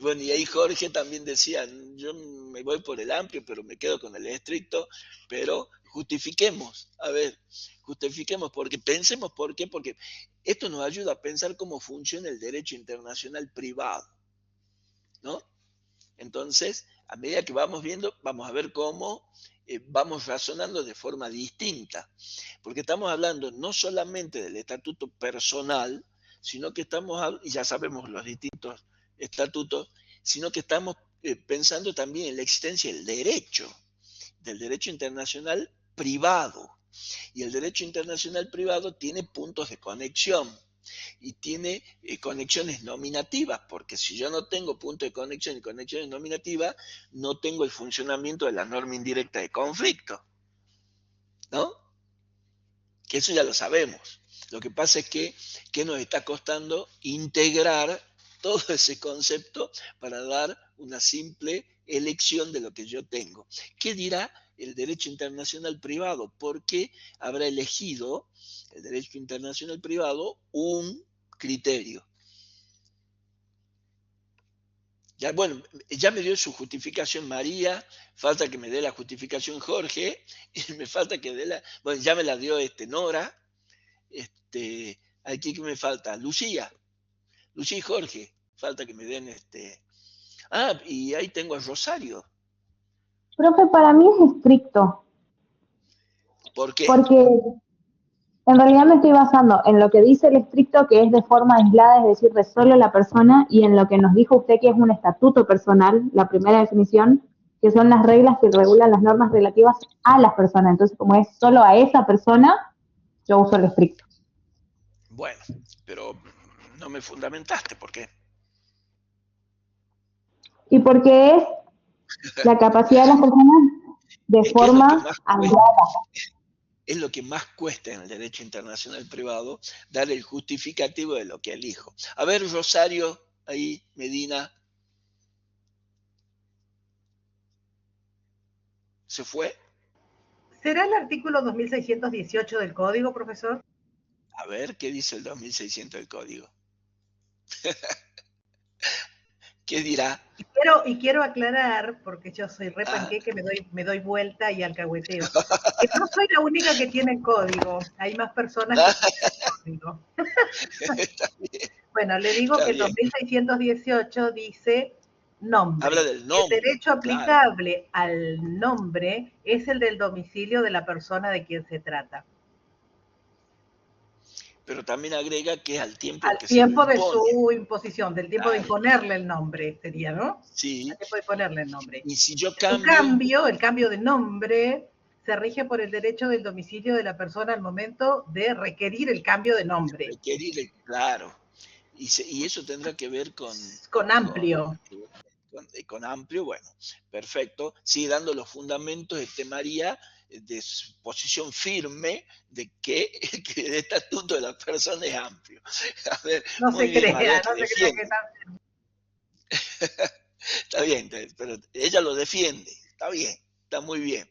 bueno, y ahí Jorge también decía, yo me voy por el amplio, pero me quedo con el estricto, pero justifiquemos, porque pensemos por qué, porque esto nos ayuda a pensar cómo funciona el derecho internacional privado, ¿no? Entonces, a medida que vamos viendo, vamos a ver cómo vamos razonando de forma distinta, porque estamos hablando no solamente del estatuto personal, sino que y ya sabemos los distintos estatutos, sino que estamos pensando también en la existencia del derecho internacional privado. Y el derecho internacional privado tiene puntos de conexión y tiene conexiones nominativas, porque si yo no tengo puntos de conexión y conexiones nominativas, no tengo el funcionamiento de la norma indirecta de conflicto, ¿no? Que eso ya lo sabemos. Lo que pasa es que nos está costando integrar todo ese concepto para dar una simple elección de lo que yo tengo. ¿Qué dirá el derecho internacional privado? Porque habrá elegido el derecho internacional privado un criterio. Ya, bueno, ya me dio su justificación María, falta que me dé la justificación Jorge, y me falta que dé la... Bueno, ya me la dio Nora, aquí que me falta, Lucía y Jorge, falta que me den Ah, y ahí tengo a Rosario. Profe, para mí es estricto, ¿Por qué? porque en realidad me estoy basando en lo que dice el estricto, que es de forma aislada, es decir, de solo la persona, y en lo que nos dijo usted, que es un estatuto personal, la primera definición, que son las reglas que regulan las normas relativas a las personas. Entonces, como es solo a esa persona, yo uso el estricto. Bueno, pero no me fundamentaste, ¿por qué? Y porque es la capacidad de las personas de Es que forma aislada. es lo que más cuesta en el derecho internacional privado, dar el justificativo de lo que elijo. A ver, Rosario, ahí, Medina. ¿Se fue? ¿Será el artículo 2618 del Código, profesor? A ver, ¿qué dice el 2600 del Código? ¿Qué dirá? Y quiero aclarar, porque yo soy repanqueque, me doy vuelta y alcahueteo, que no soy la única que tiene el código. Hay más personas que tienen el código. Está bien, Bueno, le digo está que el bien. 2618 dice nombre. Habla del El nombre, derecho claro. aplicable al nombre es el del domicilio de la persona de quien se trata. Pero también agrega que es al tiempo en Al que se lo tiempo de impone. su imposición, del tiempo de Claro, imponerle el nombre, sería, ¿no? sí. Al tiempo de ponerle el nombre. Y si yo En cambio, cambio, el cambio de nombre se rige por el derecho del domicilio de la persona al momento de requerir el cambio de nombre. requerir, claro. Y eso tendrá que ver Con con, amplio. con amplio, bueno, perfecto. Sigue dando los fundamentos, María, de su posición firme de que el estatuto de la persona es amplio. A ver, No muy se bien, crea, María, no te se crea que defiende. está. Está bien, pero ella lo defiende. Está bien, está muy bien.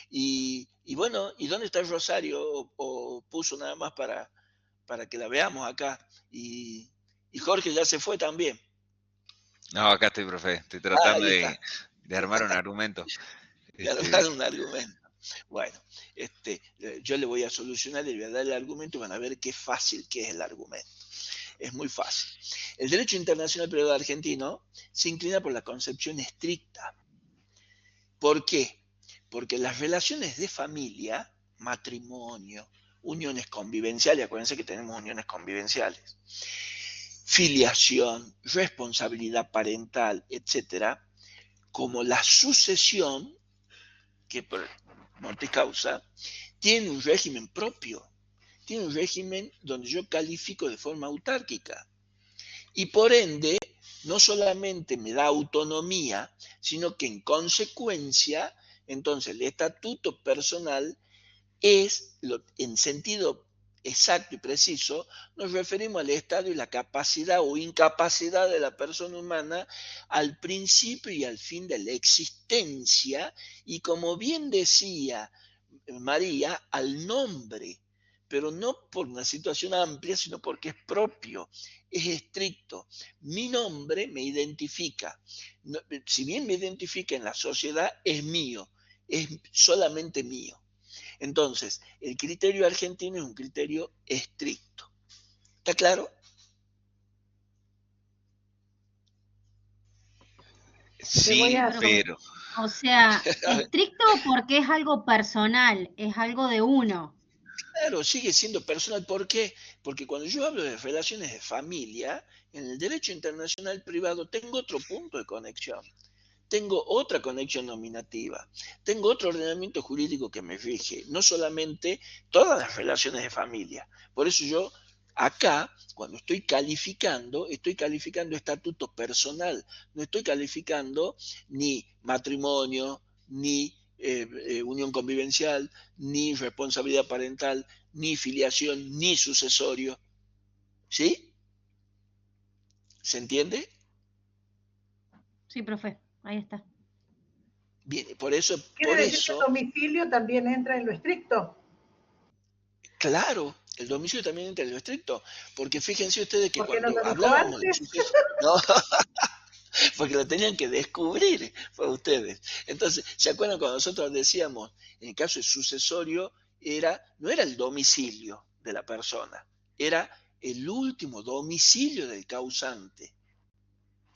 Y bueno, ¿y dónde está el Rosario? O puso nada más para que la veamos acá. Y Jorge ya se fue también. No, acá estoy, profe. Estoy Ah, tratando ahí está. de armar un argumento. De Este, armar un argumento. Bueno, yo le voy a solucionar, le voy a dar el argumento y van a ver qué fácil que es el argumento. Es muy fácil. El derecho internacional privado argentino se inclina por la concepción estricta. ¿Por qué? Porque las relaciones de familia, matrimonio, uniones convivenciales, acuérdense que tenemos uniones convivenciales, filiación, responsabilidad parental, etcétera, como la sucesión, que por monte causa, tiene un régimen propio, tiene un régimen donde yo califico de forma autárquica. Y por ende, no solamente me da autonomía, sino que en consecuencia, entonces el estatuto personal es, en sentido exacto y preciso, nos referimos al estado y la capacidad o incapacidad de la persona humana al principio y al fin de la existencia, y como bien decía María, al nombre, pero no por una situación amplia, sino porque es propio, es estricto. Mi nombre me identifica. Si bien me identifica en la sociedad, es mío, es solamente mío. Entonces, el criterio argentino es un criterio estricto. ¿Está claro? sí, Pero, pero o sea, estricto porque es algo personal, es algo de uno. Claro, sigue siendo personal. ¿Por qué? Porque cuando yo hablo de relaciones de familia, en el derecho internacional privado tengo otro punto de conexión. Tengo otra conexión nominativa, tengo otro ordenamiento jurídico que me rige, no solamente todas las relaciones de familia. Por eso yo acá, cuando estoy calificando estatuto personal, no estoy calificando ni matrimonio, ni unión convivencial, ni responsabilidad parental, ni filiación, ni sucesorio. ¿Sí? ¿Se entiende? Sí, profe, ahí está. Bien, por eso, ¿Quiere decir que el domicilio también entra en lo estricto? claro, el domicilio también entra en lo estricto, porque fíjense ustedes que ¿Por qué no cuando lo dijo hablábamos del antes? suceso, no, porque lo tenían que descubrir para ustedes. Entonces, ¿se acuerdan cuando nosotros decíamos, en el caso de sucesorio, no era el domicilio de la persona, era el último domicilio del causante?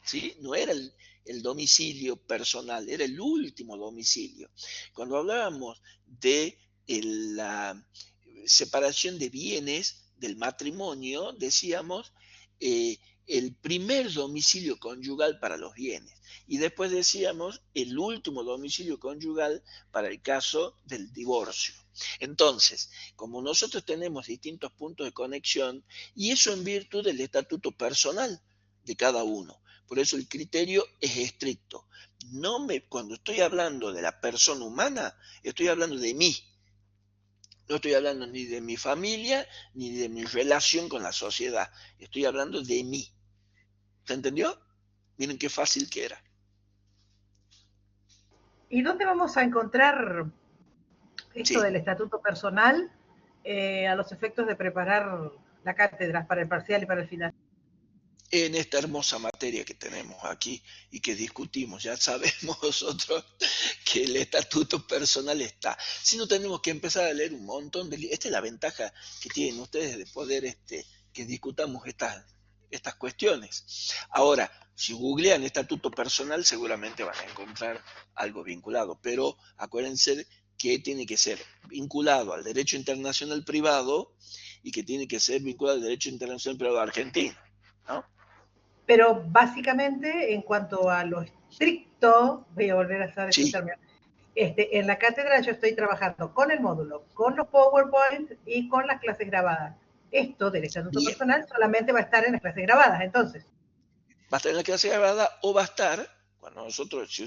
¿Sí? No era el domicilio personal, era el último domicilio. Cuando hablábamos de la separación de bienes del matrimonio, decíamos el primer domicilio conyugal para los bienes. Y después decíamos el último domicilio conyugal para el caso del divorcio. Entonces, como nosotros tenemos distintos puntos de conexión, y eso en virtud del estatuto personal de cada uno. Por eso el criterio es estricto. Cuando estoy hablando de la persona humana, estoy hablando de mí. No estoy hablando ni de mi familia, ni de mi relación con la sociedad. Estoy hablando de mí. ¿Se entendió? Miren qué fácil que era. ¿Y dónde vamos a encontrar esto Sí. del estatuto personal a los efectos de preparar la cátedra para el parcial y para el final? En esta hermosa materia que tenemos aquí y que discutimos, ya sabemos nosotros que el estatuto personal está. Si no, tenemos que empezar a leer un montón de libros. Esta es la ventaja que tienen ustedes de poder que discutamos estas cuestiones. Ahora, si googlean estatuto personal, seguramente van a encontrar algo vinculado, pero acuérdense que tiene que ser vinculado al derecho internacional privado y que tiene que ser vinculado al derecho internacional privado argentino, ¿no? Pero básicamente, en cuanto a lo estricto, voy a volver a usar ese término. En la cátedra yo estoy trabajando con el módulo, con los PowerPoint y con las clases grabadas. Esto del estatuto personal solamente va a estar en las clases grabadas, entonces. Va a estar en la clase grabada o va a estar, cuando nosotros,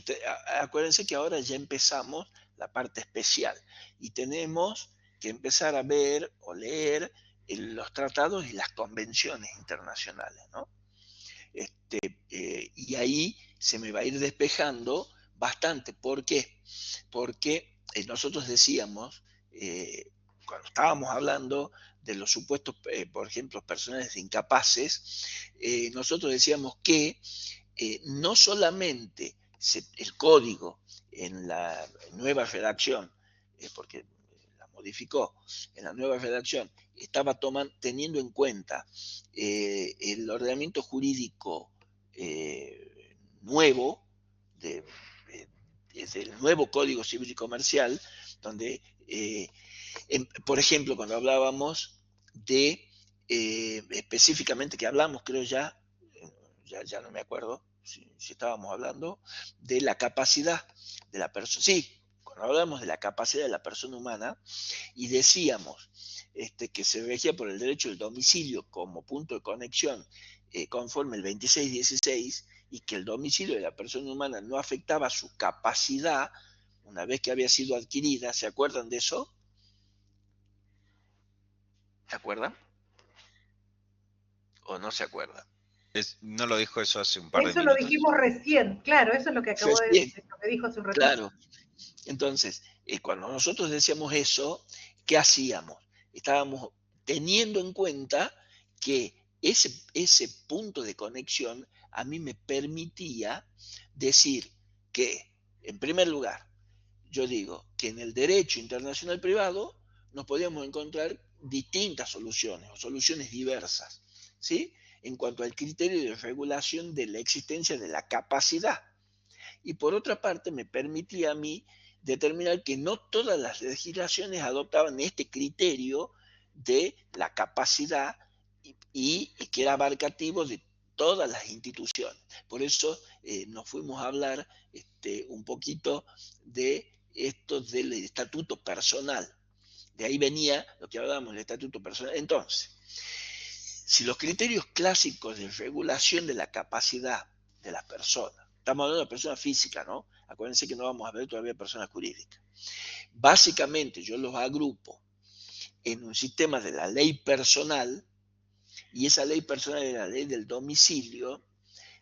acuérdense que ahora ya empezamos la parte especial y tenemos que empezar a ver o leer los tratados y las convenciones internacionales, ¿no? Y ahí se me va a ir despejando bastante. ¿Por qué? Porque nosotros decíamos, cuando estábamos hablando de los supuestos, por ejemplo, personas incapaces, nosotros decíamos que no solamente el código en la nueva redacción, porque la modificó, en la nueva redacción estaba teniendo en cuenta el ordenamiento jurídico nuevo, del nuevo Código Civil y Comercial, donde, por ejemplo, cuando hablábamos de, específicamente que hablamos, creo ya no me acuerdo si estábamos hablando de la capacidad de la persona. Sí, cuando hablamos de la capacidad de la persona humana y decíamos que se regía por el derecho del domicilio como punto de conexión conforme el 2616 y que el domicilio de la persona humana no afectaba su capacidad una vez que había sido adquirida. ¿Se acuerdan de eso? ¿Se acuerdan? ¿O no se acuerdan? No lo dijo eso hace un par de Eso minutos. lo dijimos recién, claro, eso es lo que acabo de decir, lo que dijo hace un ratito. Claro. Entonces, cuando nosotros decíamos eso, ¿qué hacíamos? Estábamos teniendo en cuenta que ese punto de conexión a mí me permitía decir que, en primer lugar, yo digo que en el derecho internacional privado nos podíamos encontrar distintas soluciones o soluciones diversas, ¿sí? En cuanto al criterio de regulación de la existencia de la capacidad. Y por otra parte me permitía a mí determinar que no todas las legislaciones adoptaban este criterio de la capacidad y que era abarcativo de todas las instituciones. Por eso nos fuimos a hablar un poquito de esto del estatuto personal. De ahí venía lo que hablábamos del estatuto personal. Entonces, si los criterios clásicos de regulación de la capacidad de las personas, estamos hablando de personas físicas, ¿no? Acuérdense que no vamos a ver todavía personas jurídicas. Básicamente yo los agrupo en un sistema de la ley personal, y esa ley personal es la ley del domicilio.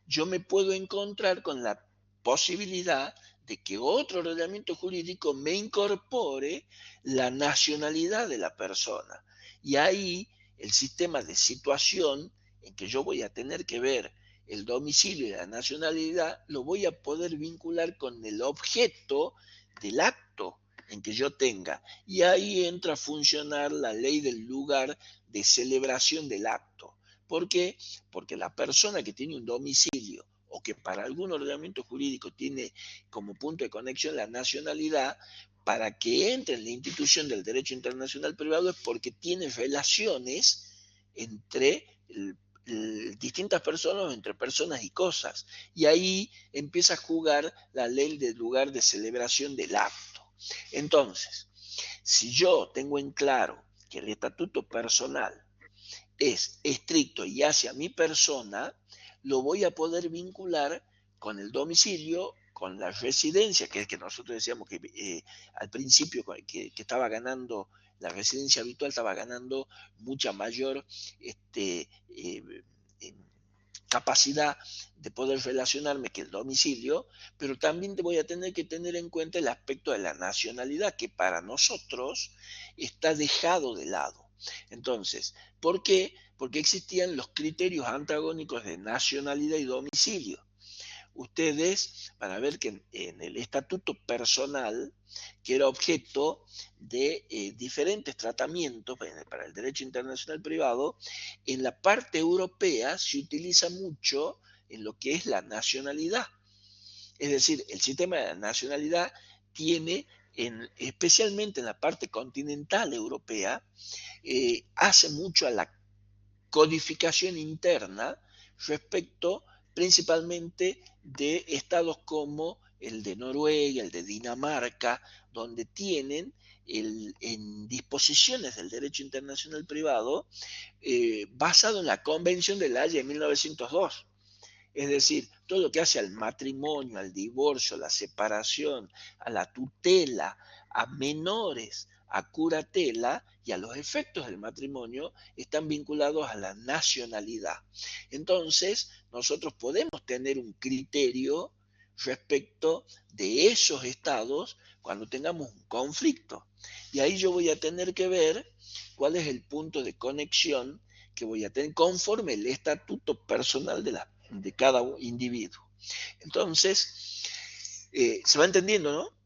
Yo me puedo encontrar con la posibilidad de que otro ordenamiento jurídico me incorpore la nacionalidad de la persona. Y ahí el sistema de situación en que yo voy a tener que ver el domicilio y la nacionalidad, lo voy a poder vincular con el objeto del acto en que yo tenga. Y ahí entra a funcionar la ley del lugar de celebración del acto. ¿Por qué? Porque la persona que tiene un domicilio o que para algún ordenamiento jurídico tiene como punto de conexión la nacionalidad, para que entre en la institución del derecho internacional privado es porque tiene relaciones entre distintas personas, entre personas y cosas. Y ahí empieza a jugar la ley del lugar de celebración del acto. Entonces, si yo tengo en claro que el estatuto personal es estricto y hacia mi persona, lo voy a poder vincular con el domicilio, con la residencia, que es que nosotros decíamos que al principio que estaba ganando, la residencia habitual estaba ganando mucha mayor capacidad de poder relacionarme que el domicilio, pero también voy a tener que tener en cuenta el aspecto de la nacionalidad, que para nosotros está dejado de lado. Entonces, ¿por qué? Porque existían los criterios antagónicos de nacionalidad y domicilio. Ustedes van a ver que en el estatuto personal, que era objeto de diferentes tratamientos para el derecho internacional privado, en la parte europea se utiliza mucho en lo que es la nacionalidad. Es decir, el sistema de la nacionalidad tiene, especialmente en la parte continental europea, hace mucho a la codificación interna respecto principalmente de estados como el de Noruega, el de Dinamarca, donde tienen en disposiciones del derecho internacional privado basado en la Convención de La Haya de 1902. Es decir, todo lo que hace al matrimonio, al divorcio, a la separación, a la tutela, a menores, a curatela y a los efectos del matrimonio están vinculados a la nacionalidad. Entonces, nosotros podemos tener un criterio respecto de esos estados cuando tengamos un conflicto. Y ahí yo voy a tener que ver cuál es el punto de conexión que voy a tener conforme el estatuto personal de cada individuo. Entonces, se va entendiendo, ¿no?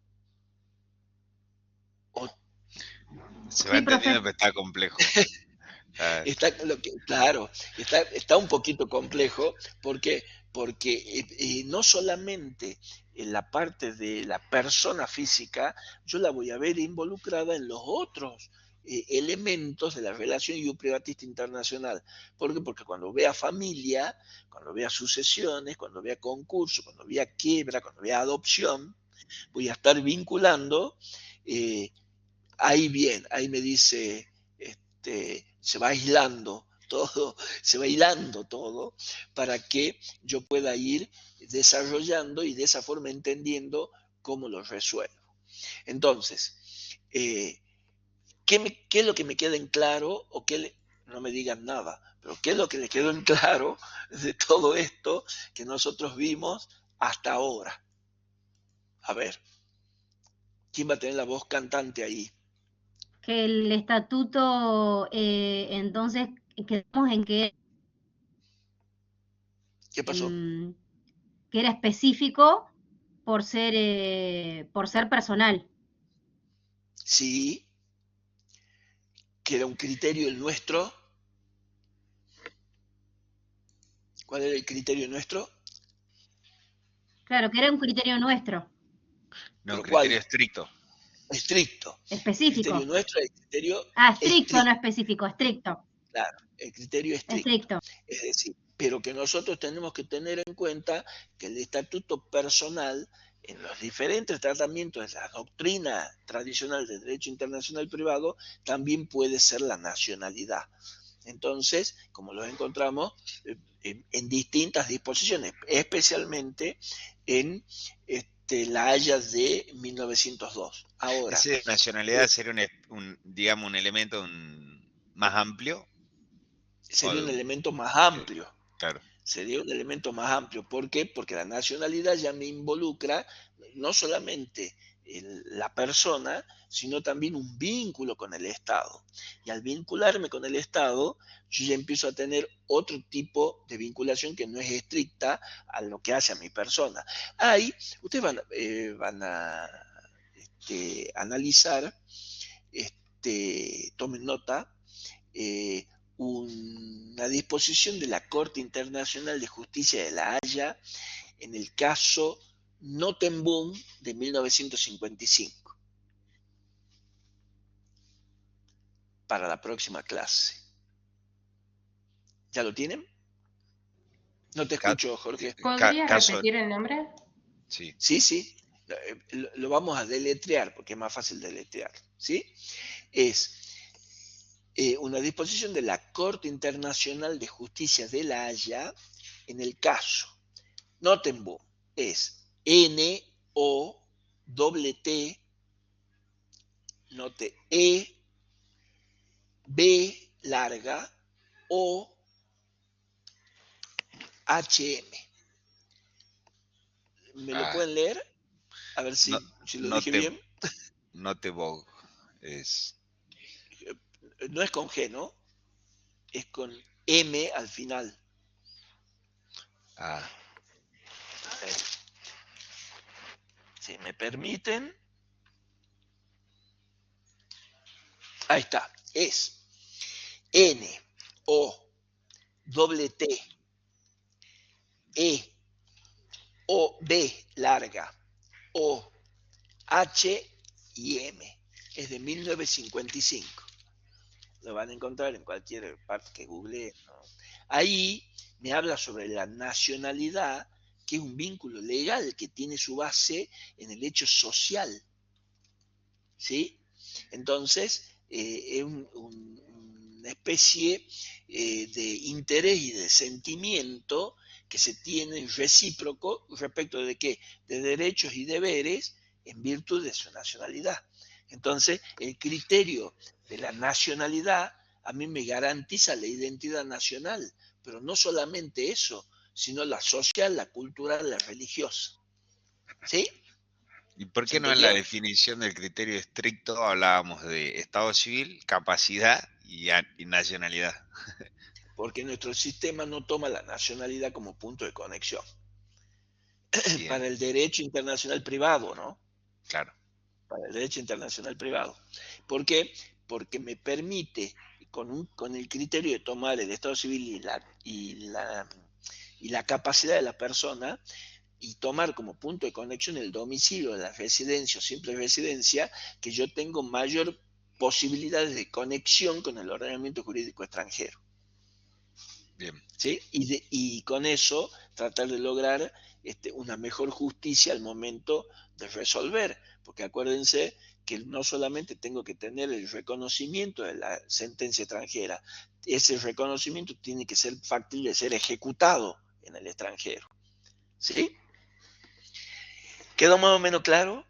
Se va entendiendo, pero está complejo. Claro, está un poquito complejo porque no solamente en la parte de la persona física, yo la voy a ver involucrada en los otros elementos de la relación ius-privatista internacional. ¿Por qué? Porque cuando vea familia, cuando vea sucesiones, cuando vea concurso, cuando vea quiebra, cuando vea adopción, voy a estar vinculando, ahí me dice, se va aislando todo para que yo pueda ir desarrollando y de esa forma entendiendo cómo lo resuelvo. Entonces, ¿qué es lo que me queda en claro? No me digan nada, pero ¿qué es lo que le quedó en claro de todo esto que nosotros vimos hasta ahora? A ver, ¿quién va a tener la voz cantante ahí? Que el estatuto, entonces, quedamos en que ¿Qué pasó? que era específico por ser personal. Sí, que era un criterio el nuestro. ¿Cuál era el criterio nuestro? Claro, que era un criterio nuestro. No, ¿Pero criterio cuál? estricto. Estricto. Específico. El criterio nuestro es el criterio estricto, no específico, estricto. Claro, el criterio estricto. Es decir, pero que nosotros tenemos que tener en cuenta que el estatuto personal, en los diferentes tratamientos de la doctrina tradicional del derecho internacional privado, también puede ser la nacionalidad. Entonces, como los encontramos en distintas disposiciones, especialmente en la Haya de 1902. Ahora, ¿Esa nacionalidad sería digamos, un elemento más amplio? Sería un elemento más amplio. Claro. sería un elemento más amplio. ¿Por qué? Porque la nacionalidad ya me involucra no solamente la persona, sino también un vínculo con el Estado. Y al vincularme con el Estado, yo ya empiezo a tener otro tipo de vinculación que no es estricta a lo que hace a mi persona. Ahí ustedes van a analizar, tomen nota, una disposición de la Corte Internacional de Justicia de La Haya en el caso Notenboom de 1955 para la próxima clase. ¿Ya lo tienen? No te escucho, Jorge. ¿Podría Caso, repetir el nombre? sí. Sí. Lo vamos a deletrear porque es más fácil deletrear. ¿Sí? Es una disposición de la Corte Internacional de Justicia de La Haya en el caso Notenboom. Es N-O-T-T, note E, B larga, O, H-M. ¿Me lo pueden leer? A ver si lo dije bien. Notenboom es... No es con G, ¿no? Es con M al final. Ah. Si me permiten. Ahí está. Es N-O-T-T E-O-B larga O-H-M. Es de 1955. Lo van a encontrar en cualquier parte que googleen, ¿no? Ahí me habla sobre la nacionalidad, que es un vínculo legal que tiene su base en el hecho social. ¿Sí? Entonces, es una especie de interés y de sentimiento que se tiene recíproco respecto de qué, de derechos y deberes en virtud de su nacionalidad. Entonces, el criterio de la nacionalidad a mí me garantiza la identidad nacional, pero no solamente eso, sino la social, la cultural, la religiosa. ¿Sí? ¿Y por qué no en la definición del criterio estricto hablábamos de Estado civil, capacidad y nacionalidad? Porque nuestro sistema no toma la nacionalidad como punto de conexión. Bien. Para el derecho internacional privado, ¿no? Claro. Para el derecho internacional privado. ¿Por qué? Porque me permite, con el criterio de tomar el Estado civil y la capacidad de la persona, y tomar como punto de conexión el domicilio, la residencia o simple residencia, que yo tengo mayor posibilidades de conexión con el ordenamiento jurídico extranjero. Bien. ¿Sí? Y con eso tratar de lograr una mejor justicia al momento de resolver, porque acuérdense que no solamente tengo que tener el reconocimiento de la sentencia extranjera, ese reconocimiento tiene que ser factible de ser ejecutado en el extranjero. ¿Sí? ¿Quedó más o menos claro?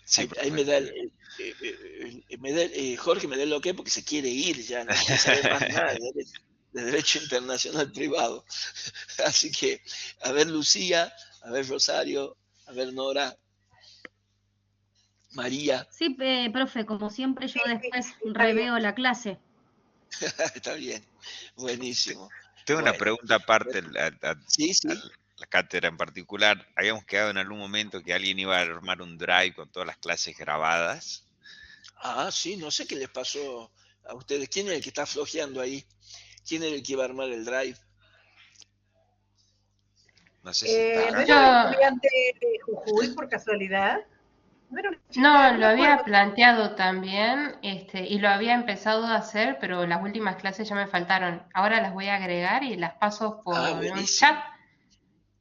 Sí, ahí me da Jorge me da el ok porque se quiere ir ya, no quiere saber más nada de derecho internacional privado. Así que, a ver Lucía, a ver Rosario, a ver Nora, María. Sí, profe, como siempre yo después reveo la clase. Está bien, buenísimo. Tengo una pregunta aparte sí. A la cátedra en particular. Habíamos quedado en algún momento que alguien iba a armar un drive con todas las clases grabadas. Ah, sí, no sé qué les pasó a ustedes. ¿Quién es el que está flojeando ahí? ¿Quién es el que iba a armar el drive? No sé si está ¿No era un estudiante de Jujuy por casualidad? No, lo había planteado también, y lo había empezado a hacer, pero las últimas clases ya me faltaron. Ahora las voy a agregar y las paso por un chat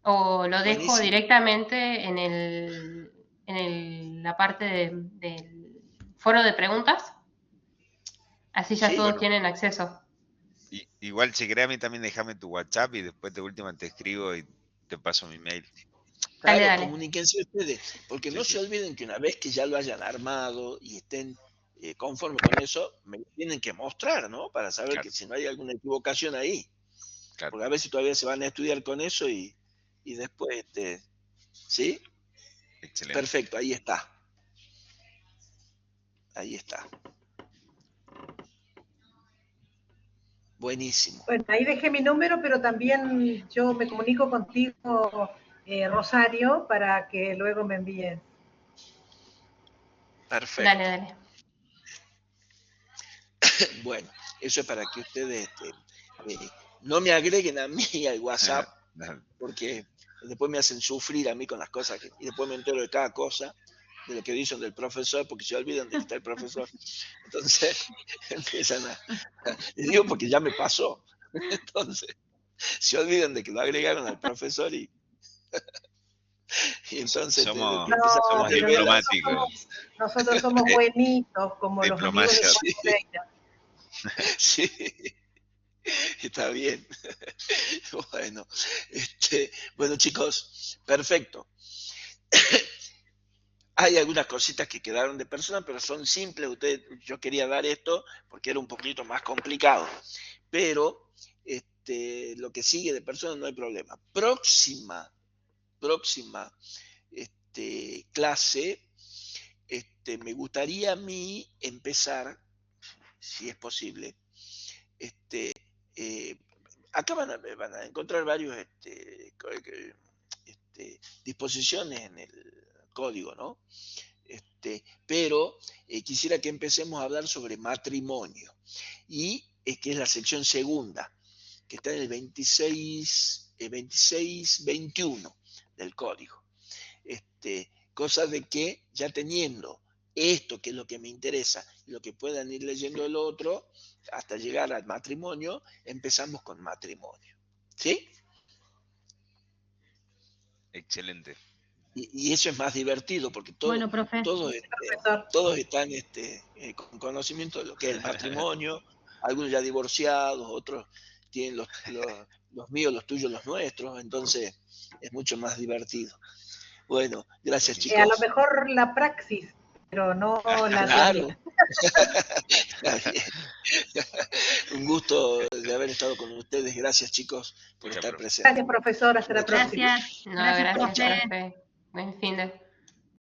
o lo dejo directamente en la parte del foro de preguntas. Así ya todos tienen acceso. Igual si querés a mí también déjame tu WhatsApp y después de última te escribo y te paso mi mail. Claro, dale. Comuníquense ustedes, porque no se olviden que una vez que ya lo hayan armado y estén conforme con eso, me lo tienen que mostrar, ¿no? Para saber Claro. que si no hay alguna equivocación ahí. Claro. Porque a veces todavía se van a estudiar con eso y después, ¿sí? Excelente. Perfecto, ahí está. Ahí está. Buenísimo. Bueno, ahí dejé mi número, pero también yo me comunico contigo, Rosario, para que luego me envíes. Perfecto. Dale. Bueno, eso es para que ustedes no me agreguen a mí al WhatsApp, porque después me hacen sufrir a mí con las cosas y después me entero de cada cosa, de lo que dicen del profesor, porque se olvidan de que está el profesor. Entonces empiezan les digo porque ya me pasó. Entonces se olvidan de que lo agregaron al profesor y entonces somos diplomáticos. Nosotros somos buenitos, como diplomacia. Los amigos de Moreira. Sí, está bien. Bueno, chicos, perfecto. Hay algunas cositas que quedaron de persona, pero son simples. Yo quería dar esto porque era un poquito más complicado. Pero lo que sigue de persona no hay problema. Próxima clase, me gustaría a mí empezar, si es posible, acá van a encontrar varios disposiciones en el código, ¿no? Pero quisiera que empecemos a hablar sobre matrimonio, y que es la sección segunda, que está en el 26-21 del código. Cosa de que ya teniendo esto, que es lo que me interesa, y lo que puedan ir leyendo el otro, hasta llegar al matrimonio, empezamos con matrimonio. ¿Sí? Excelente. Y eso es más divertido, porque Bueno, profe. todos están con conocimiento de lo que es el matrimonio, algunos ya divorciados, otros tienen los míos, los tuyos, los nuestros, entonces es mucho más divertido. Bueno, gracias, chicos. A lo mejor la praxis, pero no la teoría. Un gusto de haber estado con ustedes. Gracias, chicos, por estar presentes. Gracias, profesor. Hasta la próxima. Gracias. No, gracias, profe. profe. Buen fin de